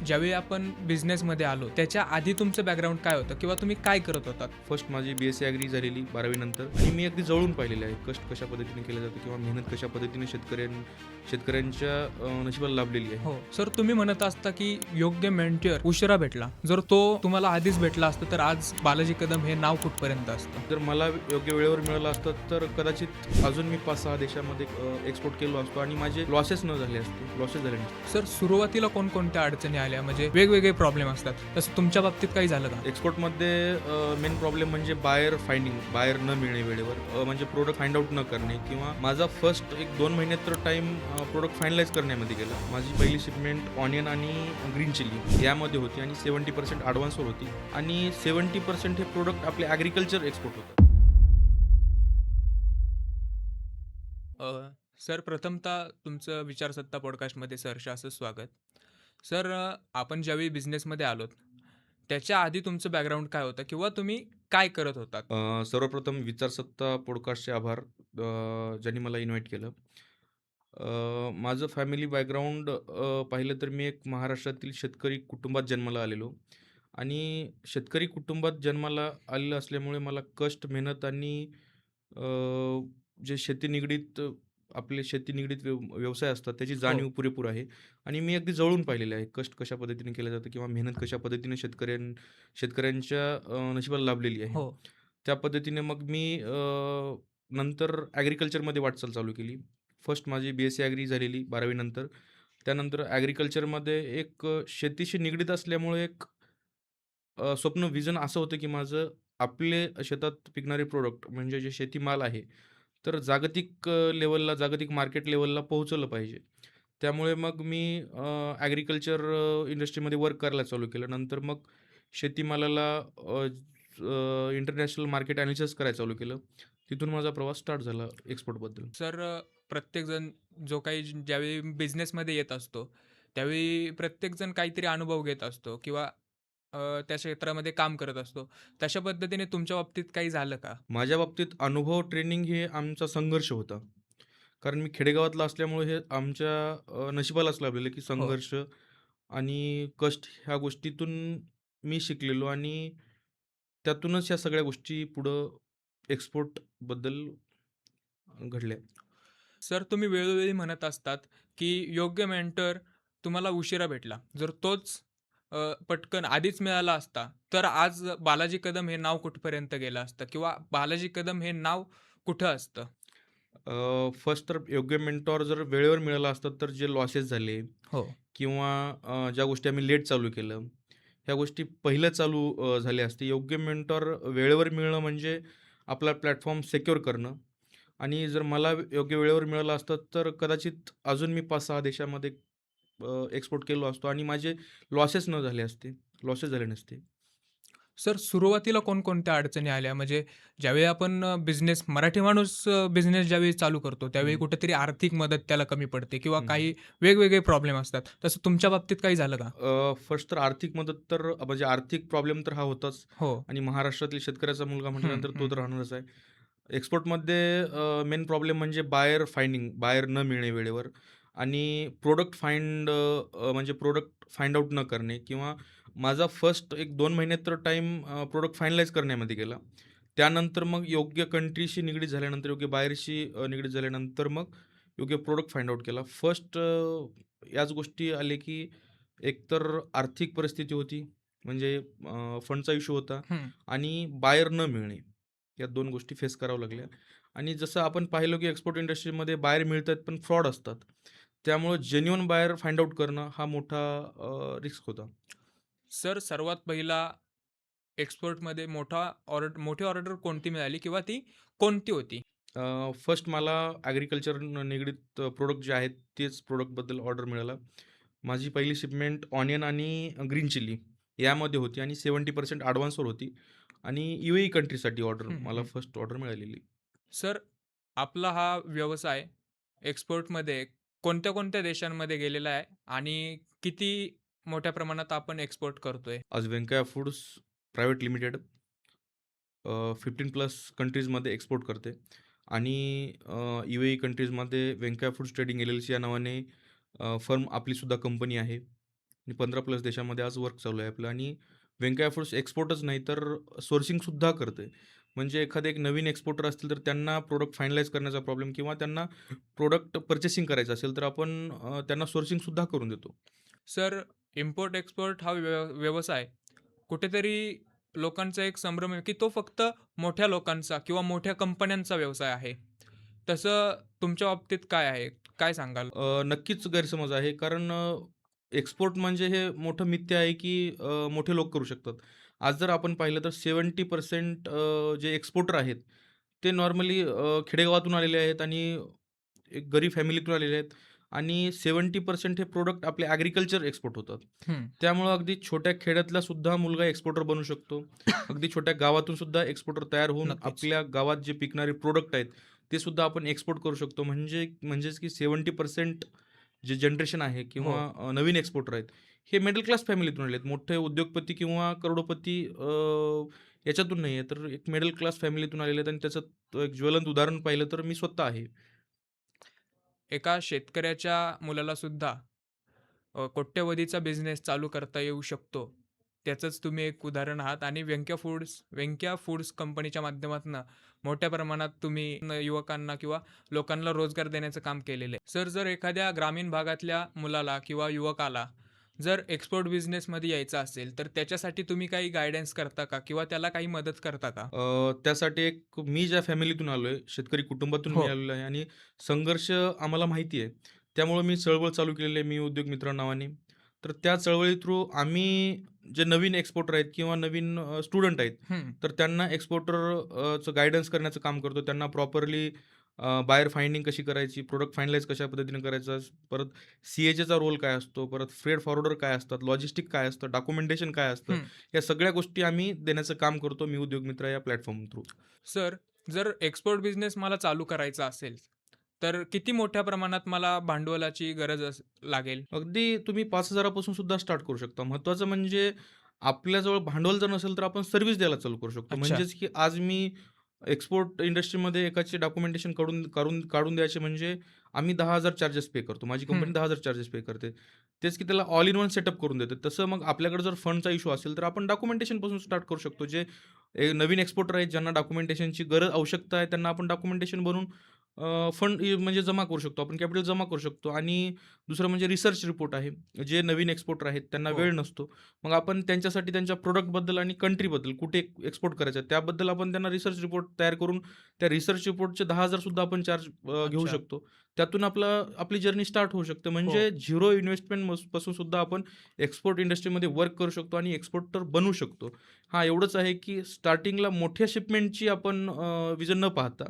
ज्यावेळी आपण बिझनेसमध्ये आलो, त्याच्या आधी तुमचं बॅकग्राऊंड काय होतं किंवा तुम्ही काय करत होतात? फर्स्ट माझी BSc ॲग्री झालेली 12वी नंतर आणि मी अगदी जवळून पाहिलेलं आहे कष्ट कशा पद्धतीने केलं जातं किंवा मेहनत कशा पद्धतीने शेतकऱ्यांच्या नशिबाला लाभलेली आहे. हो. सर तुम्ही म्हणत असता, की योग्य मेंटर उशिरा भेटला. जर तो तुम्हाला आधीच भेटला असता, तर आज बालाजी कदम हे नाव कुठपर्यंत असतं? जर मला योग्य वेळेवर मिळालं असतं तर कदाचित अजून मी 5-6 देशामध्ये एक्सपोर्ट केलो असतो आणि माझे लॉसेस न झाले असते लॉसेस झाले नसते. सर सुरुवातीला कोणकोणत्या अडचणी आल्या? म्हणजे वेगवेगळे प्रॉब्लेम असतात. तसं तुमच्या बाबतीत काही झालं का? एक्सपोर्टमध्ये मेन प्रॉब्लेम म्हणजे बायर फाइंडिंग, बायर न मिळणे वेळेवर, म्हणजे प्रोडक्ट फाइंड आउट न करणे किंवा माझा फर्स्ट 1-2 महिन्यात तर टाईम प्रोडक्ट फायनलाइज करण्यामध्ये गेला. माझी पहिली शिपमेंट ऑनियन आणि ग्रीन चिली यामध्ये होती आणि 70% ॲडव्हान्सवर होती आणि 70% हे प्रोडक्ट आपले ॲग्रिकल्चर एक्सपोर्ट होतात. अ, सर प्रथमतः तुमचं विचारसत्ता पॉडकास्टमध्ये सहर्ष असं स्वागत. सर आपण ज्यावेळी बिझनेसमध्ये आलोत, त्याच्या आधी तुमचं बॅकग्राऊंड काय होतं किंवा तुम्ही काय करत होतात? सर्वप्रथम विचारसत्ता पॉडकास्टचे आभार, ज्यांनी मला इन्व्हाइट केलं. माझं फॅमिली बॅकग्राऊंड पाहिलं तर मी एक महाराष्ट्रातील शेतकरी कुटुंबात जन्माला आलेलो आणि शेतकरी कुटुंबात जन्माला आलेलं असल्यामुळे मला कष्ट, मेहनत आणि अ, जे शेती निगडीत आपले शेती निगडीत व्यवसाय असतात त्याची हो, जाणीव पुरेपूर आहे आणि मी अगदी जवळून पाहिलेलं आहे कष्ट कशा पद्धतीने केलं जातं किंवा मेहनत कशा पद्धतीने शेतकऱ्यांच्या नशिबाला लाभलेली आहे. हो. त्या पद्धतीने मग मी नंतर ॲग्रिकल्चरमध्ये वाटचाल चालू केली. फर्स्ट माझी BSc ॲग्री झालेली 12वी नंतर. त्यानंतर ॲग्रिकल्चरमध्ये एक शेतीशी निगडीत असल्यामुळे एक स्वप्न व्हिजन असं होतं की माझं आपले शेतात पिकणारे प्रोडक्ट म्हणजे जे शेतीमाल आहे, तर जागतिक लेव्हलला, जागतिक मार्केट लेव्हलला पोहोचवलं पाहिजे. त्यामुळे मग मी ॲग्रिकल्चर इंडस्ट्रीमध्ये वर्क करायला चालू केलं. नंतर मग शेतीमालाला इंटरनॅशनल मार्केट ॲनालिसिस करायला चालू केलं. तिथून माझा प्रवास स्टार्ट झाला एक्सपोर्टबद्दल. सर प्रत्येकजण जो काही ज्यावेळी बिझनेसमध्ये येत असतो, त्यावेळी प्रत्येकजण काहीतरी अनुभव घेत असतो किंवा त्या क्षेत्रामध्ये काम करत असतो. तशा पद्धतीने तुमच्या बाबतीत काही झालं का? माझ्या बाबतीत अनुभव ट्रेनिंग हे आमचा संघर्ष होता. कारण मी खेडेगावातला असल्यामुळे हे आमच्या नशिबालाच लाभलेलं की हो. संघर्ष आणि कष्ट ह्या गोष्टीतून मी शिकलेलो आणि त्यातूनच ह्या सगळ्या गोष्टी पुढं एक्सपोर्टबद्दल घडल्या. सर तुम्ही वेळोवेळी म्हणत असतात, की योग्य मेंटर तुम्हाला उशिरा भेटला. जर तोच पटकन आधीच मिळाला असता, तर आज बालाजी कदम हे नाव कुठपर्यंत गेलं असतं किंवा बालाजी कदम हे नाव कुठं असतं? फर्स्ट तर योग्य मेंटॉर जर वेळेवर मिळाला असता तर जे लॉसेस झाले हो. किंवा ज्या गोष्टी आम्ही लेट चालू केलं, ह्या गोष्टी पहिलं चालू झाल्या असते. योग्य मेंटॉर वेळेवर मिळणं म्हणजे आपला प्लॅटफॉर्म सिक्युअर करणं आणि जर मला योग्य वेळेवर मिळालं असतं, तर कदाचित अजून मी 5-6 देशामध्ये एक्सपोर्ट केलो असतो आणि माझे लॉसेस न झाले असते. लॉसेस झाले नसते. सर सुरुवातीला कोणकोणत्या अडचणी आल्या? म्हणजे ज्यावेळी आपण बिझनेस मराठी माणूस बिझनेस ज्यावेळी चालू करतो, त्यावेळी हं, कुठेतरी आर्थिक मदत त्याला कमी पडते किंवा हं, हं. काही वेगवेगळे प्रॉब्लेम असतात. तसं तुमच्या बाबतीत काही झालं का? फर्स्ट तर आर्थिक मदत तर म्हणजे आर्थिक प्रॉब्लेम तर हा होताच हो. आणि महाराष्ट्रातील शेतकऱ्याचा मुलगा हं, म्हटल्यानंतर तो हं. तर राहणारच आहे. एक्सपोर्टमध्ये मेन प्रॉब्लेम म्हणजे बायर फाइंडिंग, बायर न मिळणे वेळेवर आणि प्रोडक्ट म्हणजे प्रोडक्ट फाइंड आउट न करणे किंवा माझा फर्स्ट 1-2 महिन्यात तर टाईम प्रोडक्ट फायनलाइज करण्यामध्ये गेला. त्यानंतर मग योग्य कंट्रीशी निगडीत झाल्यानंतर, योग्य बायरशी निगडीत झाल्यानंतर मग योग्य प्रोडक्ट फाइंड आउट केला. फर्स्ट याच गोष्टी आले की एकतर आर्थिक परिस्थिती होती, म्हणजे फंडचा इश्यू होता हं. आणि बायर न मिळणे. या 2 गोष्टी फेस कराव्या लागल्या आणि जसं आपण पाहिलं की एक्सपोर्ट इंडस्ट्रीमध्ये बायर मिळतात, पण फ्रॉड असतात. त्यामुळं जेन्युइन बायर फाइंड आउट करणं हा मोठा रिस्क होता. सर सर्वात पहिला एक्सपोर्टमध्ये मोठी ऑर्डर कोणती मिळाली किंवा ती कोणती होती? फर्स्ट मला ॲग्रिकल्चर निगडीत प्रोडक्ट जे आहेत, तेच प्रोडक्टबद्दल ऑर्डर मिळाला. माझी पहिली शिपमेंट ऑनियन आणि ग्रीन चिली यामध्ये होती आणि 70% ॲडव्हान्सवर होती आणि UAE कंट्रीसाठी ऑर्डर हं, मला हं. फर्स्ट ऑर्डर मिळालेली. सर आपला हा व्यवसाय एक्सपोर्टमध्ये कोणत्या-कोणत्या देशांमध्ये गेलेला आहे आणि किती मोठ्या प्रमाणात आपण एक्सपोर्ट करतोय? आज Venkaiah foods private limited 15 plus कंट्रीजमध्ये एक्सपोर्ट करते आणि UAE कंट्रीजमध्ये व्यंकय्या फूड्स ट्रेडिंग LLC या नावाने फर्म आपलीसुद्धा कंपनी आहे. आणि 15+ देशामध्ये आज वर्क चालू आहे आपलं आणि व्यंकय्या फूड्स एक्सपोर्टच नाही तर सोर्सिंगसुद्धा करते. म्हणजे एखादे एक नवीन एक्सपोर्टर असतील तर त्यांना प्रोडक्ट फायनलाईज करण्याचा प्रॉब्लेम किंवा त्यांना प्रोडक्ट पर्चेसिंग करायचं असेल तर आपण त्यांना सोर्सिंगसुद्धा करून देतो. सर, इम्पोर्ट एक्सपोर्ट हा व्यवसाय कुठेतरी लोकांचा एक संभ्रम आहे, की तो फक्त मोठ्या लोकांचा किंवा मोठ्या कंपन्यांचा व्यवसाय आहे. तसं तुमच्या बाबतीत काय आहे? काय सांगाल? नक्कीच गैरसमज आहे. कारण एक्सपोर्ट म्हणजे हे मोठं मिथ्य आहे, की मोठे लोक करू शकतात. आज जर आपण पाहिलं तर 70% जे एक्सपोर्टर आहेत, ते नॉर्मली खेडेगावातून आलेले आहेत आणि एक गरीब फॅमिलीतून आलेले आहेत आणि 70% हे प्रॉडक्ट आपले ॲग्रीकल्चर एक्सपोर्ट होतात. हं, त्यामुळं अगदी छोट्या खेड्यातला सुद्धा मुलगा एक्सपोर्टर बनू शकतो. अगदी छोट्या गावातून सुद्धा एक्सपोर्टर तयार होऊन नक्कीच. आपल्या गावात जे पिकणारे प्रॉडक्ट आहेत, ते सुद्धा आपण एक्सपोर्ट करू शकतो. म्हणजेच की 70% जे जनरेशन आहे हो. किंवा नवीन एक्सपोर्टर आहेत, हे मिडल क्लास फॅमिलीतून आले आहेत. मोठे उद्योगपती किंवा करोडोपती याच्यातून नाही आहे, तर एक मिडल क्लास फॅमिलीतून आलेले आहेत आणि त्याचं एक ज्वलंत उदाहरण पाहिलं तर मी स्वतः आहे. एका शेतकऱ्याच्या मुलाला सुद्धा कोट्यवधीचा बिझनेस चालू करता येऊ शकतो. त्याचंच तुम्ही एक उदाहरण आहात आणि व्यंक्या फूड्स कंपनीच्या माध्यमातून मोठ्या प्रमाणात तुम्ही युवकांना किंवा लोकांना रोजगार देण्याचं काम केलेलं आहे. सर, जर एखाद्या ग्रामीण भागातल्या मुलाला किंवा युवकाला जर एक्सपोर्ट बिझनेसमध्ये यायचं असेल, तर त्याच्यासाठी तुम्ही काही गाईडन्स करता का? किंवा त्याला काही मदत करता का? त्यासाठी एक मी ज्या फॅमिलीतून आलो आहे, शेतकरी कुटुंबातून मी हो. आलेलो आहे आणि संघर्ष आम्हाला माहिती आहे. त्यामुळं मी चळवळ चालू केलेली आहे, मी उद्योग मित्र नावाने. तर त्या चळवळी थ्रू आम्ही जे नवीन एक्सपोर्टर आहेत किंवा नवीन स्टुडंट आहेत, हं. तर त्यांना चं गाईडन्स करण्याचं काम करतो. त्यांना प्रॉपरली बायर फाइंडिंग कशी करायची, प्रोडक्ट फायनलाईज कशा पद्धतीने करायचं, परत CHAचा रोल काय असतो, परत फ्रेट फॉरवर्डर काय असतात, लॉजिस्टिक काय असतं, डॉक्युमेंटेशन काय असतं, हं. या सगळ्या गोष्टी आम्ही देण्याचं काम करतो, मी उद्योग मित्र या प्लॅटफॉर्म थ्रू. सर, जर एक्सपोर्ट बिझनेस मला चालू करायचा असेल, तर किती मोठ्या प्रमाणात मला भांडवलाची गरज लागेल? अगदी तुम्ही 5,000 पासून सुद्धा स्टार्ट करू शकता. महत्त्वाचं म्हणजे आपल्याजवळ भांडवल जर नसेल, तर आपण सर्व्हिस द्यायला चालू करू शकतो. अच्छा. म्हणजेच की आज मी एक्सपोर्ट इंडस्ट्रीमध्ये एकाचे डॉक्युमेंटेशन काढून काढून काढून द्यायचे म्हणजे आम्ही 10,000 चार्जेस पे करतो. माझी हं. कंपनी 10,000 चार्जेस पे करते. तेच की त्याला ऑल इन वन सेटअप करून देते. तसं मग आपल्याकडे जर फंडचा इश्यू असेल, तर आपण डॉक्युमेंटेशनपासून स्टार्ट करू शकतो. जे नवीन एक्सपोर्टर आहेत, ज्यांना डॉक्युमेंटेशनची आवश्यकता आहे, त्यांना आपण डॉक्युमेंटेशन बनवून फंड म्हणजे जमा करू शकतो. आपण कॅपिटल जमा करू शकतो आणि दुसरं म्हणजे रिसर्च रिपोर्ट आहे. जे नवीन एक्सपोर्टर आहेत त्यांना हो. वेळ नसतो. मग आपण त्यांच्यासाठी त्यांच्या प्रॉडक्टबद्दल आणि कंट्रीबद्दल कुठे एक्सपोर्ट करायचं आहे त्याबद्दल आपण त्यांना रिसर्च रिपोर्ट तयार करून त्या रिसर्च रिपोर्टचे 10,000 सुद्धा आपण चार्ज घेऊ अच्छा. शकतो. त्यातून आपली जर्नी स्टार्ट होऊ शकते. हो. म्हणजे झिरो इन्व्हेस्टमेंट पासून सुद्धा आपण एक्सपोर्ट इंडस्ट्रीमध्ये वर्क करू शकतो आणि एक्सपोर्टर बनू शकतो. हां, एवढंच आहे की स्टार्टिंगला मोठ्या शिपमेंटची आपण विजन न पाहता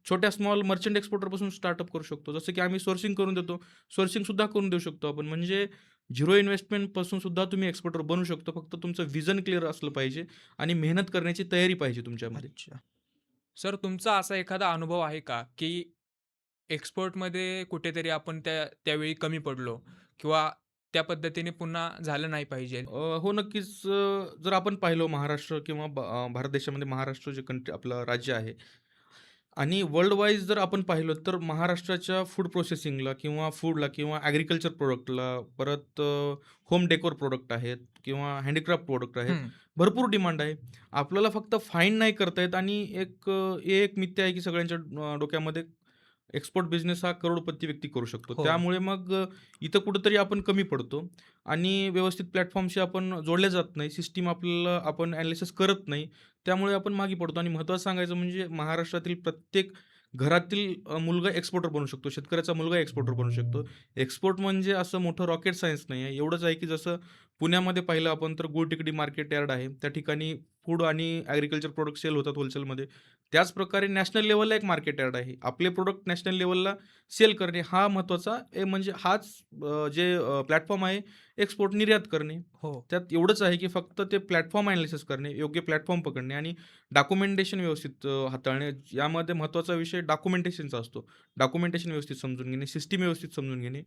छोट्या स्मॉल मर्चंट एक्सपोर्टरपासून स्टार्टअप करू शकतो. जसं की आम्ही सोर्सिंग करून देतो. सोर्सिंगसुद्धा करून देऊ शकतो आपण. म्हणजे झिरो इन्व्हेस्टमेंटपासून सुद्धा तुम्ही एक्सपोर्टर बनू शकतो. फक्त तुमचं व्हिजन क्लिअर असलं पाहिजे आणि मेहनत करण्याची तयारी पाहिजे तुमच्यामध्ये. अच्छा. सर, तुमचा असा एखादा अनुभव आहे का, की एक्सपोर्टमध्ये कुठेतरी आपण त्यावेळी कमी पडलो किंवा त्या पद्धतीने पुन्हा झालं नाही पाहिजे? हो, नक्कीच. जर आपण पाहिलं महाराष्ट्र किंवा भारत देशामध्ये महाराष्ट्र जे आपलं राज्य आहे आणि वर्ल्ड वाईज जर आपण पाहिलं तर महाराष्ट्राच्या फूड प्रोसेसिंगला किंवा फूडला किंवा ॲग्रीकल्चर प्रॉडक्टला परत होम डेकोर प्रॉडक्ट आहेत किंवा हँडीक्राफ्ट प्रॉडक्ट आहेत. हं. भरपूर डिमांड आहे. आपल्याला फक्त फाईंड नाही करता येत आणि हे एक मिथ्य आहे की सगळ्यांच्या डोक्यामध्ये एक्सपोर्ट बिझनेस हा करोडपती व्यक्ती करू शकतो. हो. त्यामुळे मग इथं कुठेतरी आपण कमी पडतो आणि व्यवस्थित प्लॅटफॉर्मशी आपण जोडल्या जात नाही. सिस्टम आपण ॲनालिसिस करत नाही. त्यामुळे आपण मागे पडतो आणि महत्त्वाचं सांगायचं म्हणजे महाराष्ट्रातील प्रत्येक घरातील मुलगा एक्सपोर्टर बनू शकतो. शेतकऱ्याचा मुलगा एक्सपोर्टर बनू शकतो. एक्सपोर्ट म्हणजे असं मोठं रॉकेट सायन्स नाही आहे. एवढंच आहे की जसं पुण्यामध्ये पाहिलं आपण तर गुलटेकडी मार्केट यार्ड आहे. त्या ठिकाणी फूड आणि ॲग्रीकल्चर प्रॉडक्ट सेल होतात होलसेलमध्ये. त्याचप्रकारे नॅशनल लेव्हलला एक मार्केट यार्ड आहे. आपले प्रॉडक्ट नॅशनल लेव्हलला सेल करणे हा महत्त्वाचा म्हणजे हाच जे प्लॅटफॉर्म आहे एक्सपोर्ट निर्यात करणे. हो. त्यात एवढंच आहे की फक्त ते प्लॅटफॉर्म ॲनालिसिस करणे, योग्य प्लॅटफॉर्म पकडणे आणि डॉक्युमेंटेशन व्यवस्थित हाताळणे. यामध्ये महत्त्वाचा विषय डॉक्युमेंटेशनचा असतो. डॉक्युमेंटेशन व्यवस्थित समजून घेणे, सिस्टम व्यवस्थित समजून घेणे.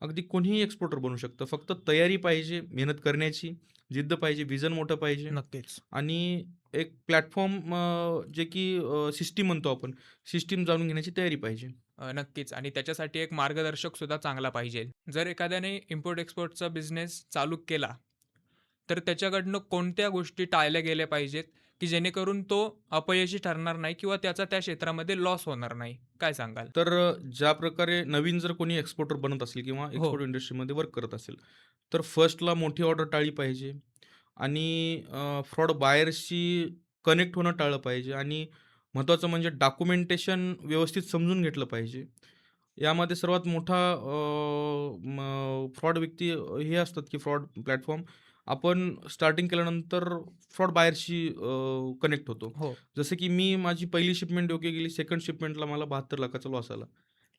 अगदी कोणीही एक्सपोर्टर बनू शकतं. फक्त तयारी पाहिजे, मेहनत करण्याची, जिद्द पाहिजे, व्हिजन मोठं पाहिजे नक्कीच. आणि एक प्लॅटफॉर्म जे की सिस्टम म्हणतो आपण, सिस्टम जाणून घेण्याची तयारी पाहिजे. नक्कीच आणि त्याच्यासाठी एक मार्गदर्शक सुद्धा चांगला पाहिजे. जर एखाद्याने इम्पोर्ट एक्सपोर्टचा बिझनेस चालू केला, तर त्याच्याकडनं कोणत्या गोष्टी टाळल्या गेल्या पाहिजेत, की जेणेकरून तो अपयशी ठरणार नाही किंवा त्याचा त्या क्षेत्रामध्ये लॉस होणार नाही? काय सांगाल? तर ज्या प्रकारे नवीन जर कोणी एक्सपोर्टर बनत असेल किंवा हो, एक्सपोर्ट इंडस्ट्रीमध्ये वर्क करत असेल, तर फर्स्टला मोठी ऑर्डर टाळली पाहिजे आणि फ्रॉड बायर्सशी कनेक्ट होणं टाळलं पाहिजे आणि महत्त्वाचं म्हणजे डॉक्युमेंटेशन व्यवस्थित समजून घेतलं पाहिजे. यामध्ये सर्वात मोठा फ्रॉड व्यक्ती हे असतात की फ्रॉड प्लॅटफॉर्म आपण स्टार्टिंग केल्यानंतर फ्रॉड बायरशी कनेक्ट होतो. हो. जसं की मी माझी पहिली शिपमेंट योग्य गेली, सेकंड शिपमेंटला मला 72 लाखाचा लॉस आला.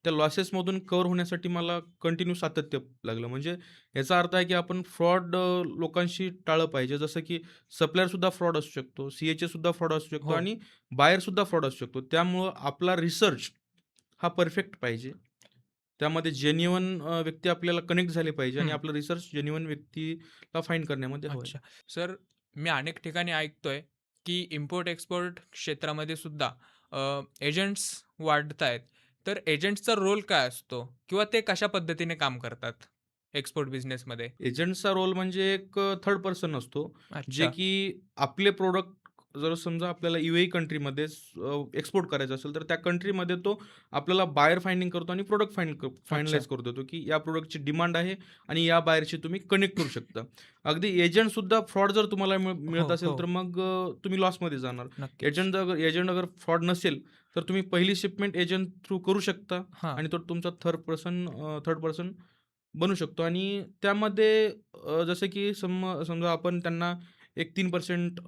त्या लॉसेसमधून कव्हर होण्यासाठी मला कंटिन्यू सातत्य लागलं. म्हणजे याचा अर्थ आहे की आपण फ्रॉड लोकांशी टाळलं पाहिजे. जसं की सप्लायरसुद्धा फ्रॉड असू शकतो, सी-एच-एसुद्धा फ्रॉड असू शकतो हो. आणि बायरसुद्धा फ्रॉड असू शकतो. त्यामुळं आपला रिसर्च हा परफेक्ट पाहिजे. त्यामध्ये जेन्युइन व्यक्ती आपल्याला कनेक्ट झाले पाहिजे आणि हं. आपलं रिसर्च जेन्युइन व्यक्तीला फाइंड करण्यामध्ये हवं आहे. अच्छा. सर, मी अनेक ठिकाणी ऐकतोय, की इम्पोर्ट-एक्सपोर्ट क्षेत्रामध्ये सुद्धा एजंट्स वाढतायत. तर एजंट्सचा रोल काय असतो? किंवा ते कशा पद्धतीने काम करतात एक्सपोर्ट बिझनेसमध्ये? एजंटचा रोल म्हणजे एक थर्ड पर्सन असतो, जे अच्छा. की आपले प्रॉडक्ट जर समजा आपल्याला UAE कंट्रीमध्ये एक्सपोर्ट करायचं असेल, तर त्या कंट्रीमध्ये तो आपल्याला बायर फाइंडिंग करतो आणि प्रॉडक्ट अच्छा. फायनलाईज करून देतो, की या प्रॉडक्टची डिमांड आहे आणि या बायरशी तुम्ही कनेक्ट करू शकता. अगदी एजंटसुद्धा फ्रॉड जर तुम्हाला हो, मिळत असेल, हो. तर मग तुम्ही लॉसमध्ये जाणार. नक्कीच. एजंट अगर फ्रॉड नसेल, तर तुम्ही पहिली शिपमेंट एजंट थ्रू करू शकता हां. आणि तो तुमचा थर्ड पर्सन बनू शकतो आणि त्यामध्ये जसं की समजा आपण त्यांना एक 3%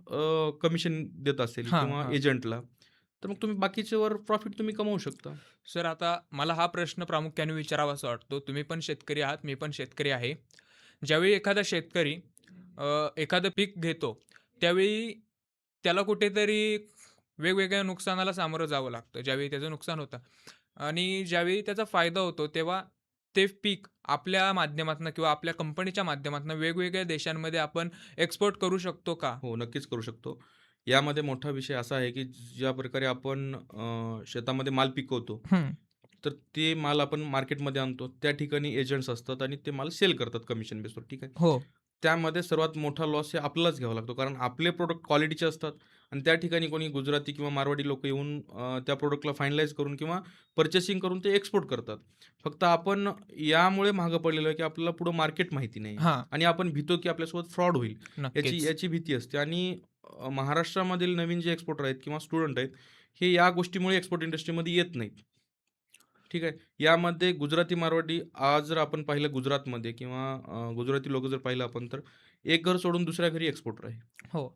कमिशन देत असेल हां, किंवा हां. एजंटला, तर मग तुम्ही बाकीच्यावर प्रॉफिट तुम्ही कमवू शकता. सर, आता मला हा प्रश्न प्रामुख्याने विचारावासा वाटतो. तुम्ही पण शेतकरी आहात, मी पण शेतकरी आहे. ज्यावेळी एखादा शेतकरी एखादं पीक घेतो, त्यावेळी त्याला कुठेतरी वेगवेगळ्या नुकसानाला सामोरं जावं लागतं. ज्यावेळी त्याचं नुकसान होतं आणि ज्यावेळी त्याचा फायदा होतो, तेव्हा ते पीक आपल्या माध्यमातनं किंवा आपल्या कंपनीच्या माध्यमातनं वेगवेगळ्या देशांमध्ये आपण एक्सपोर्ट करू शकतो का? हो, नक्कीच करू शकतो. यामध्ये मोठा विषय असा आहे, की ज्या प्रकारे आपण शेतामध्ये माल पिकवतो, हं. तर ते माल आपण मार्केटमध्ये आणतो. त्या ठिकाणी एजंट्स असतात आणि ते माल सेल करतात कमिशन बेसवर, ठीक आहे. हो. त्यामध्ये सर्वात मोठा लॉस हे आपल्यालाच घ्यावा लागतो. कारण आपले प्रॉडक्ट क्वालिटीचे असतात आणि त्या ठिकाणी कोणी गुजराती किंवा मारवाडी लोकं येऊन त्या प्रॉडक्टला फायनलाईज करून किंवा पर्चेसिंग करून ते एक्सपोर्ट करतात. फक्त आपण यामुळे मागं पडलेलो आहे, की आपल्याला पुढं मार्केट माहिती नाही हां. आणि आपण भीतो, की आपल्यासोबत फ्रॉड होईल. याची नक्कीच. याची भीती असते आणि महाराष्ट्रामधील नवीन जे एक्सपोर्टर आहेत किंवा स्टुडंट आहेत, हे या गोष्टीमुळे एक्सपोर्ट इंडस्ट्रीमध्ये येत नाहीत. ठीक आहे. यामध्ये गुजराती, मारवाडी आज जर आपण पाहिलं गुजरातमध्ये किंवा गुजराती लोकं जर पाहिलं आपण तर एक घर सोडून दुसऱ्या घरी एक्सपोर्टर आहे. हो.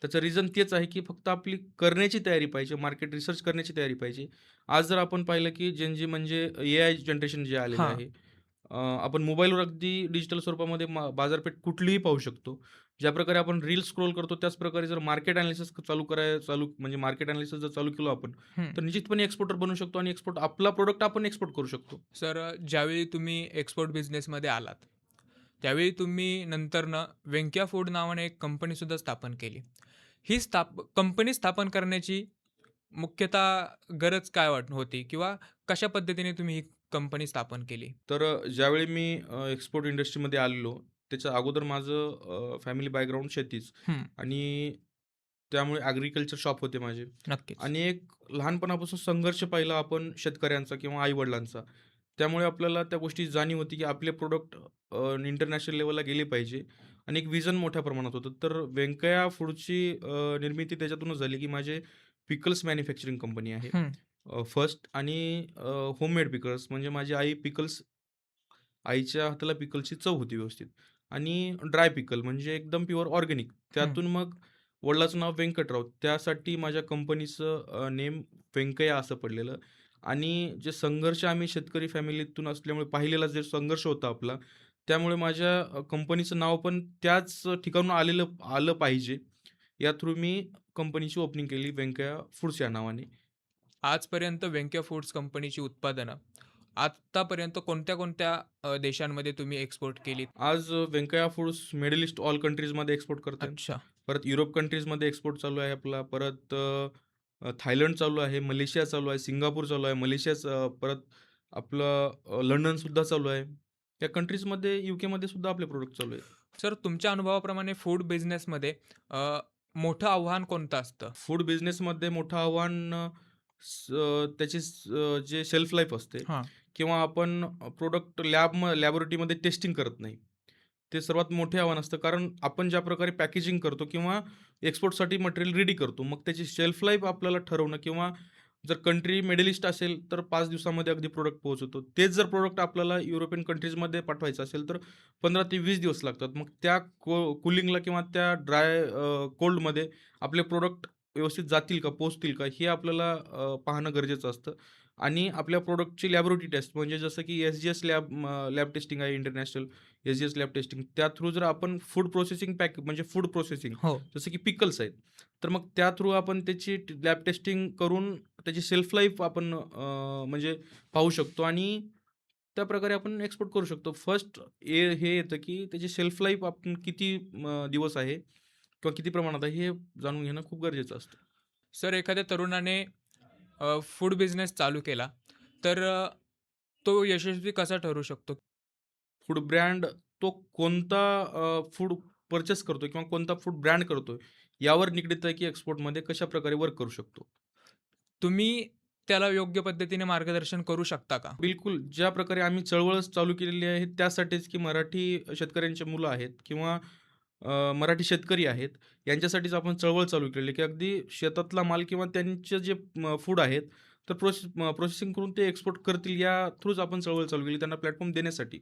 त्याचं रिझन तेच आहे, की फक्त आपली करण्याची तयारी पाहिजे, मार्केट रिसर्च करण्याची तयारी पाहिजे. आज जर आपण पाहिलं, की जेन म्हणजे एआय जनरेशन जे आलेलं हां. आहे. आपण मोबाईलवर अगदी डिजिटल स्वरूपामध्ये बाजारपेठ कुठलीही पाहू शकतो. ज्या प्रकारे आपण रील्स स्क्रोल करतो त्याच प्रकारे जर मार्केट एनालिसिस चालू म्हणजे मार्केट एनालिसिस जर चालू केलो आपण, हं. तर निश्चितपणे एक्सपोर्टर बनू शकतो आणि आपला प्रॉडक्ट आपण एक्सपोर्ट करू शकतो. सर, ज्यावेळी तुम्ही एक्सपोर्ट बिझनेसमध्ये आलात, त्यावेळी तुम्ही नंतरनं वेंक्या फूड नावाने एक कंपनीसुद्धा स्थापन केली. ही कंपनी स्थापन करण्याची मुख्यतः गरज काय होती किंवा कशा पद्धतीने तुम्ही ही कंपनी स्थापन केली? तर ज्यावेळी मी एक्सपोर्ट इंडस्ट्रीमध्ये आलेलो, त्याच्या अगोदर माझं फॅमिली बॅकग्राऊंड शेतीच हं. आणि त्यामुळे ॲग्रीकल्चर शॉप होते माझे नक्कीच. आणि एक लहानपणापासून संघर्ष पाहिला आपण शेतकऱ्यांचा किंवा आई-वडिलांचा. त्यामुळे आपल्याला त्या गोष्टीची जाणीव होती, की आपले प्रॉडक्ट इंटरनॅशनल लेव्हलला गेले पाहिजे आणि एक विजन मोठ्या प्रमाणात होतं. तर व्यंकय्या फूडची निर्मिती त्याच्यातूनच झाली, की माझे पिकल्स मॅन्युफॅक्चरिंग कंपनी आहे. हं. फर्स्ट आणि होममेड पिकल्स म्हणजे माझी आई आईच्या हाताला पिकलची चव होती व्यवस्थित आणि ड्राय पिकल म्हणजे एकदम प्युअर ऑर्गॅनिक. हं. त्यातून मग वडिलांचं नाव व्यंकटराव. त्यासाठी माझ्या कंपनीचं नेम व्यंकय्या असं पडलेलं आणि जे संघर्ष आम्ही शेतकरी फॅमिलीतून असल्यामुळे पाहिलेला जे संघर्ष होता आपला, त्यामुळे माझ्या कंपनीचं नाव पण त्याच ठिकाणून आलं पाहिजे. या थ्रू मी कंपनीची ओपनिंग केली व्यंकय्या फूड्स या नावाने. आजपर्यंत वेंक्या फूड्स कंपनीची उत्पादनं आत्तापर्यंत कोणत्या-कोणत्या देशांमध्ये तुम्ही एक्सपोर्ट केलीत? आज Venkaiah foods middle east all कंट्रीजमध्ये एक्सपोर्ट करते. अच्छा. परत युरोप कंट्रीजमध्ये एक्सपोर्ट चालू आहे आपला. परत थायलंड चालू आहे, मलेशिया चालू आहे, सिंगापूर चालू आहे, परत आपलं लंडनसुद्धा चालू आहे. त्या कंट्रीजमध्ये यूकेमध्ये सुद्धा आपले प्रोडक्ट चालू आहेत. सर तुमच्या अनुभवाप्रमाणे फूड बिझनेसमध्ये मोठं आव्हान कोणतं असतं? फूड बिझनेसमध्ये मोठं आव्हान जे शेल्फ लाईफ असते हां. किंवा आपण प्रोडक्ट लॅबोरेटरीमध्ये टेस्टिंग करत नाही. ते सर्वात मोठे आव्हान असतं. कारण आपण ज्या प्रकारे पॅकेजिंग करतो किंवा एक्सपोर्टसाठी मटेरियल रेडी करतो, मग त्याची शेल्फ लाईफ आपल्याला ठरवणं किंवा जर कंट्री मिडल ईस्ट असेल, तर 5 दिवसामध्ये अगदी प्रोडक्ट पोहोचवतो. तेच जर प्रोडक्ट आपल्याला युरोपियन कंट्रीजमध्ये पाठवायचं असेल, तर 15 ते 20 दिवस लागतात. मग त्या कूलिंगला किंवा त्या कोल्डमध्ये आपले प्रोडक्ट व्यवस्थित जातील का, पोहोचतील का, हे आपल्याला पाहणं गरजेचं असतं. आणि आपल्या प्रॉडक्टची लॅबोरेटरी टेस्ट म्हणजे जसं की एस-जी-एस लॅब टेस्टिंग आहे इंटरनॅशनल, एस-जी-एस लॅब टेस्टिंग. त्या थ्रू जर आपण फूड प्रोसेसिंग म्हणजे फूड प्रोसेसिंग हो. जसं की पिकल्स आहेत, तर मग त्या थ्रू आपण त्याची लॅब टेस्टिंग करून त्याची शेल्फ लाईफ आपण म्हणजे पाहू शकतो आणि त्याप्रकारे आपण एक्सपोर्ट करू शकतो. फर्स्ट हे येतं की त्याची शेल्फ लाईफ आपण किती दिवस आहे किंवा किती प्रमाणात आहे, हे जाणून घेणं खूप गरजेचं असतं. सर एखाद्या तरुणाने फूड बिझनेस चालू केला, तर तो यशस्वी कसा ठरू शकतो? फूड ब्रँड तो कोणता फूड पर्चेस करतोय किंवा कोणता फूड ब्रँड करतोय, यावर निगडीत आहे की एक्सपोर्टमध्ये कशाप्रकारे वर्क करू शकतो. तुम्ही त्याला योग्य पद्धतीने मार्गदर्शन करू शकता का? बिलकुल, ज्या प्रकारे आम्ही चळवळच चालू केलेली आहे, त्यासाठीच की मराठी शेतकऱ्यांची मुलं आहेत किंवा मराठी शेतकरी आहेत, यांच्यासाठीच आपण चळवळ चालू केलेली आहे, की अगदी शेतातला माल किंवा त्यांचे जे फूड आहेत, तर प्रोसेसिंग करून ते एक्सपोर्ट करतील, या थ्रूच आपण चळवळ चालू केली, त्यांना प्लॅटफॉर्म देण्यासाठी.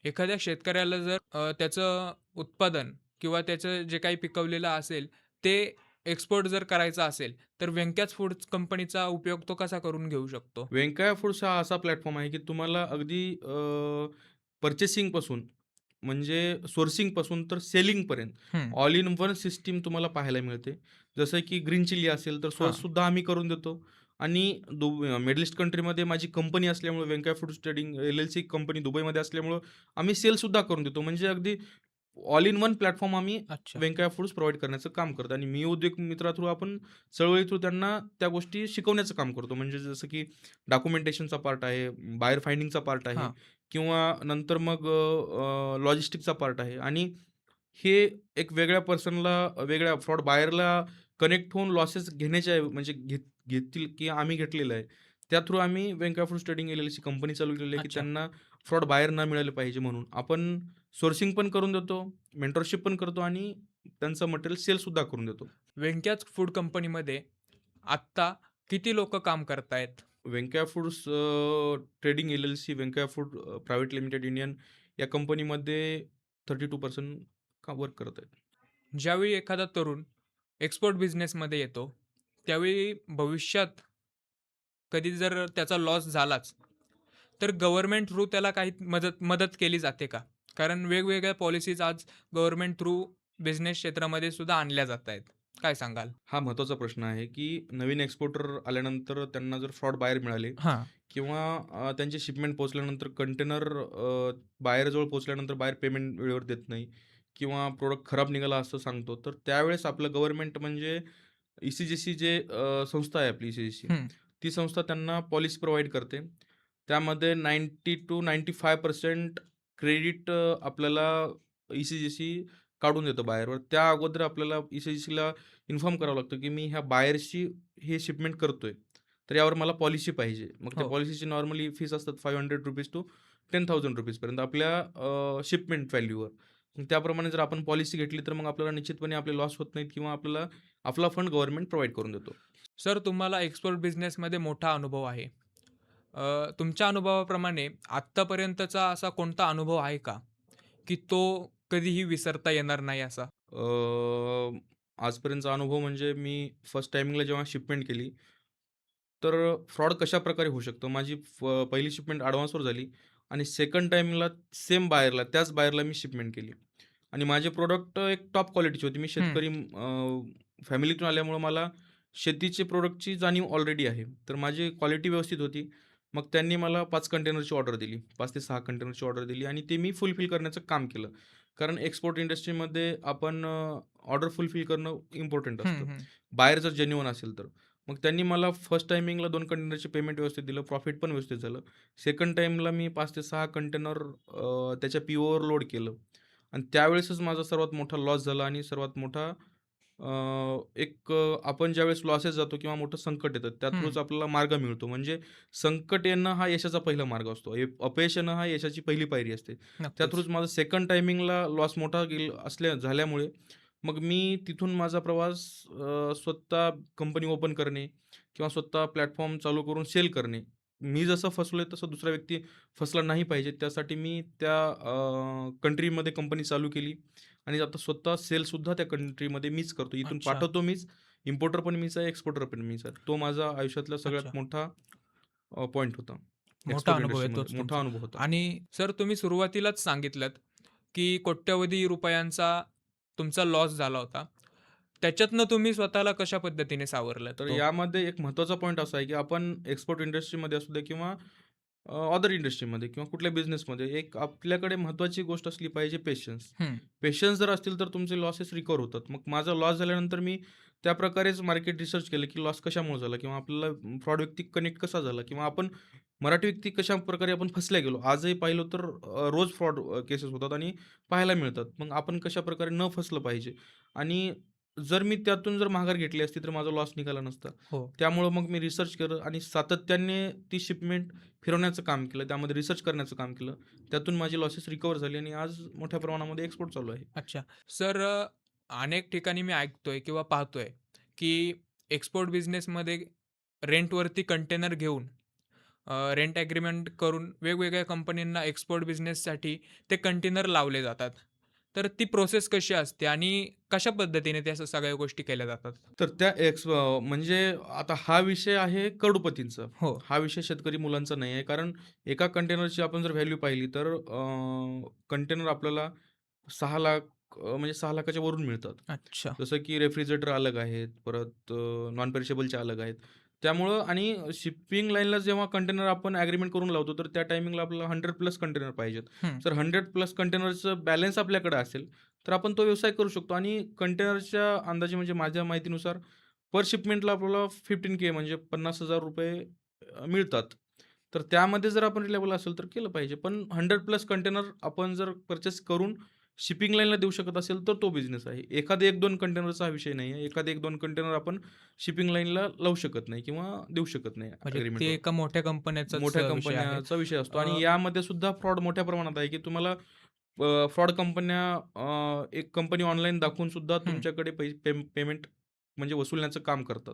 एखाद्या शेतकऱ्याला जर त्याचं उत्पादन किंवा त्याचं जे काही पिकवलेलं असेल, ते एक्सपोर्ट जर करायचं असेल, तर व्यंक्याच फूड्स कंपनीचा उपयोग तो कसा करून घेऊ शकतो? व्यंकय्या फूड्स हा असा प्लॅटफॉर्म आहे, की तुम्हाला अगदी पर्चेसिंगपासून म्हणजे सोर्सिंगपासून तर सेलिंगपर्यंत हं. ऑल इन वन सिस्टीम तुम्हाला पाहायला मिळते. जसं की ग्रीन चिली असेल, तर हां. सोर्ससुद्धा आम्ही करून देतो आणि मिडल ईस्ट कंट्रीमध्ये माझी कंपनी असल्यामुळे Venkaiah foods trading L-L-C company दुबईमध्ये असल्यामुळं आम्ही सेलसुद्धा करून देतो. म्हणजे अगदी ऑल इन वन प्लॅटफॉर्म आम्ही अच्छा. व्यंकय्या फूड्स प्रोव्हाईड करण्याचं काम करतो आणि मी उद्योग मित्रा थ्रू आपण चळवळी थ्रू त्यांना त्या गोष्टी शिकवण्याचं काम करतो. म्हणजे जसं की डॉक्युमेंटेशनचा पार्ट आहे, बायर फाइंडिंगचा पार्ट आहे हां. किंवा नंतर मग लॉजिस्टिकचा पार्ट आहे आणि हे एक वेगळ्या पर्सनला, वेगळ्या फ्रॉड बायरला कनेक्ट होऊन लॉसेस म्हणजे घेतील की आम्ही घेतलेलं आहे. त्या थ्रू आम्ही Venkaiah foods trading L-L-C company चालू केलेली आहे, की अच्छा. त्यांना फ्रॉड बायर न मिळाले पाहिजे म्हणून. आपण सोर्सिंग पण करून देतो, मेंटरशिप पण करतो आणि त्यांचं मटेरियल सेलसुद्धा करून देतो. व्यंक्याच फूड कंपनीमध्ये आत्ता किती लोकं काम करतायत? Venkaiah foods trading L-L-C, Venkaiah food private limited Indian या कंपनीमध्ये 32% वर्क करत आहेत. ज्यावेळी एखादा तरुण एक्सपोर्ट बिझनेसमध्ये येतो, त्यावेळी भविष्यात कधी जर त्याचा लॉस झालाच, तर गव्हर्नमेंट थ्रू त्याला काही मदत मदत केली जाते का? कारण वेगवेगळ्या पॉलिसीज आज गव्हर्नमेंट थ्रू बिझनेस क्षेत्रामध्ये सुद्धा आणल्या जात आहेत. काय सांगाल? हा महत्त्वाचा प्रश्न आहे, की नवीन एक्सपोर्टर आल्यानंतर त्यांना जर फ्रॉड बायर मिळाले हां. किंवा त्यांची शिपमेंट पोहोचल्यानंतर कंटेनर बायरजवळ पोहोचल्यानंतर बायर पेमेंट वेळेवर देत नाही किंवा प्रोडक्ट खराब निघाला असं सांगतो, तर त्यावेळेस आपलं गव्हर्नमेंट म्हणजे ई-सी-जी-सी संस्था आहे आपली ई-सी-जी-सी, हं. ती संस्था त्यांना पॉलिसी प्रोव्हाईड करते. त्यामध्ये 90 to 95% क्रेडिट आपल्याला ई-सी-जी-सी काढून देतो बायरवर. त्या अगोदर आपल्याला ई-सी-जी-सीला इन्फॉर्म करावं लागतं, की मी ह्या बायरशी हे शिपमेंट करतोय. तर यावर मला पॉलिसी पाहिजे. मग त्या हो. पॉलिसीची नॉर्मली फीस असतात ₹500 टू ₹10,000 पर्यंत आपल्या शिपमेंट व्हॅल्यूवर. मग त्याप्रमाणे जर आपण पॉलिसी घेतली, तर मग आपल्याला निश्चितपणे आपले लॉस होत नाहीत किंवा आपल्याला आपला फंड गव्हर्नमेंट प्रोव्हाईड करून देतो. सर तुम्हाला एक्सपोर्ट बिझनेसमध्ये मोठा अनुभव आहे. तुमच्या अनुभवाप्रमाणे आत्तापर्यंतचा असा कोणता अनुभव आहे का, की तो कधीही विसरता येणार नाही असा? आजपर्यंतचा अनुभव म्हणजे मी फर्स्ट टायमिंगला जेव्हा शिपमेंट केली, तर फ्रॉड कशाप्रकारे होऊ शकतं. माझी पहिली शिपमेंट ॲडव्हान्सवर झाली आणि सेकंड टाईमला सेम बायरला, त्याच बायरला मी शिपमेंट केली आणि माझे प्रॉडक्ट एक टॉप क्वालिटीची होती. मी हं. शेतकरी फॅमिलीतून आल्यामुळं मला शेतीचे प्रॉडक्टची जाणीव ऑलरेडी आहे. तर माझी क्वालिटी व्यवस्थित होती. मग त्यांनी मला 5 कंटेनरची ऑर्डर दिली. 5 ते 6 कंटेनरची ऑर्डर दिली आणि ते मी फुलफिल करण्याचं काम केलं. कारण एक्सपोर्ट इंडस्ट्रीमध्ये आपण ऑर्डर फुलफिल करणं इम्पोर्टंट हं, असतं. हं. बायर जर जेन्युइन असेल तर. मग त्यांनी मला फर्स्ट टायमिंगला 2 कंटेनरचे पेमेंट व्यवस्थित दिलं. प्रॉफिट पण व्यवस्थित झालं. सेकंड टाईमला मी 5 ते 6 कंटेनर त्याच्या पी-ओवर लोड केलं आणि त्यावेळेसच माझा सर्वात मोठा लॉस झाला आणि सर्वात मोठा आपण ज्यावेळेस लॉसेस जातो किंवा मोठं संकट येतं, त्या हं. थ्रूच आपल्याला मार्ग मिळतो. म्हणजे संकट येणं हा यशाचा पहिला मार्ग असतो. अपयश येणं हा यशाची पहिली पायरी असते. त्या नक्कीच. थ्रूच माझा सेकंड टायमिंगला लॉस मोठा झाल्यामुळे मग मी तिथून माझा प्रवास स्वतः कंपनी ओपन करणे किंवा स्वतः प्लॅटफॉर्म चालू करून सेल करणे. मी जसं फसलोय तसं दुसरा व्यक्ती फसला नाही पाहिजे. त्यासाठी मी त्या कंट्रीमध्ये कंपनी चालू केली आणि आता स्वतः सेलसुद्धा त्या कंट्रीमध्ये मीच करतो. इथून अच्छा, पाठवतो मीच, इम्पोर्टर पण मीच आहे, एक्सपोर्टर पण मीच आहे. तो माझा आयुष्यातला अच्छा. सगळ्यात मोठा पॉइंट होता. मोठा एक्सपोर्ट अनुभव आहे इंडस्ट्रीमध्ये तोच मोठा तुमचा. अनुभव होता. आणि सर तुम्ही सुरुवातीलाच सांगितलंत, की कोट्यवधी रुपयांचा तुमचा लॉस झाला होता. त्याच्यातनं तुम्ही स्वतःला कशा पद्धतीने सावरलात तर तो? यामध्ये एक महत्त्वाचा पॉइंट असा आहे, की आपण एक्सपोर्ट इंडस्ट्रीमध्ये असू दे किंवा अदर इंडस्ट्रीमध्ये किंवा कुठल्या बिझनेसमध्ये एक आपल्याकडे महत्त्वाची गोष्ट असली पाहिजे पेशन्स. हं. पेशन्स जर असतील तर तुमचे लॉसेस रिकव्हर होतात. मग माझा लॉस झाल्यानंतर मी त्या प्रकारेच मार्केट रिसर्च केलं, की लॉस कशामुळे झाला किंवा आपल्याला फ्रॉड व्यक्ती कनेक्ट कसा झाला किंवा आपण मराठी व्यक्ती कशाप्रकारे आपण फसल्या गेलो. आजही पाहिलं तर रोज फ्रॉड केसेस होतात आणि पाहायला मिळतात. मग आपण कशाप्रकारे न फसलं पाहिजे आणि जर मी त्यातून जर माघार घेतली असती तर माझा लॉस निघाला नसता. हो. त्यामुळं मग मी रिसर्च केलं आणि सातत्याने ती शिपमेंट फिरवण्याचं काम केलं. त्यामध्ये रिसर्च करण्याचं काम केलं. त्यातून माझी लॉसेस रिकव्हर झाली आणि आज मोठ्या प्रमाणामध्ये एक्सपोर्ट चालू आहे. अच्छा. सर अनेक ठिकाणी मी ऐकतोय किंवा पाहतोय, की एक्सपोर्ट बिझनेसमध्ये रेंटवरती कंटेनर घेऊन रेंट ॲग्रीमेंट करून वेगवेगळ्या कंपनींना एक्सपोर्ट बिझनेससाठी ते कंटेनर लावले जातात. तर ती प्रोसेस कशी असते आणि कशा पद्धतीने त्या सगळ्या गोष्टी केल्या जातात? तर म्हणजे आता हा विषय आहे करोडपतींचा. हो. हा विषय शेतकरी मुलांचा नाही आहे. कारण एका कंटेनरची आपण जर व्हॅल्यू पाहिली तर कंटेनर आपल्याला 6,00,000 म्हणजे 6,00,000च्या वरून मिळतात. अच्छा. जसं की रेफ्रिजरेटर अलग आहेत, परत नॉन पेरिशेबलचे अलग आहेत. त्यामुळं आणि शिपिंग लाईनला जेव्हा कंटेनर आपण ॲग्रीमेंट करून लावतो, तर त्या टायमिंगला आपल्याला 100 प्लस कंटेनर पाहिजेत. हं. जर 100 प्लस कंटेनरचं बॅलन्स आपल्याकडे असेल, तर आपण तो व्यवसाय करू शकतो आणि कंटेनरच्या अंदाजे म्हणजे माझ्या माहितीनुसार पर शिपमेंटला आपल्याला 15K म्हणजे ₹50,000 मिळतात. तर त्यामध्ये जर आपण रिलायबल असेल तर केलं पाहिजे. पण 100 प्लस कंटेनर आपण जर पर्चेस करून शिपिंग लाईनला देऊ शकत असेल तर तो बिझनेस आहे. एखादे 1-2 कंटेनरचा हा विषय नाही आहे. एखादे 1-2 कंटेनर आपण शिपिंग लाईनला लावू शकत नाही किंवा देऊ शकत नाही म्हणजे ते ॲग्रीमेंटवर. एका मोठ्या कंपन्याचाच मोठ्या विषय आहे. कंपन्याचा विषय असतो अ, आणि यामध्ये सुद्धा फ्रॉड मोठ्या प्रमाणात आहे, की तुम्हाला फ्रॉड कंपन्या एक कंपनी ऑनलाईन दाखवून सुद्धा हं. तुमच्याकडे पेमेंट म्हणजे वसूलण्याचं काम करतात.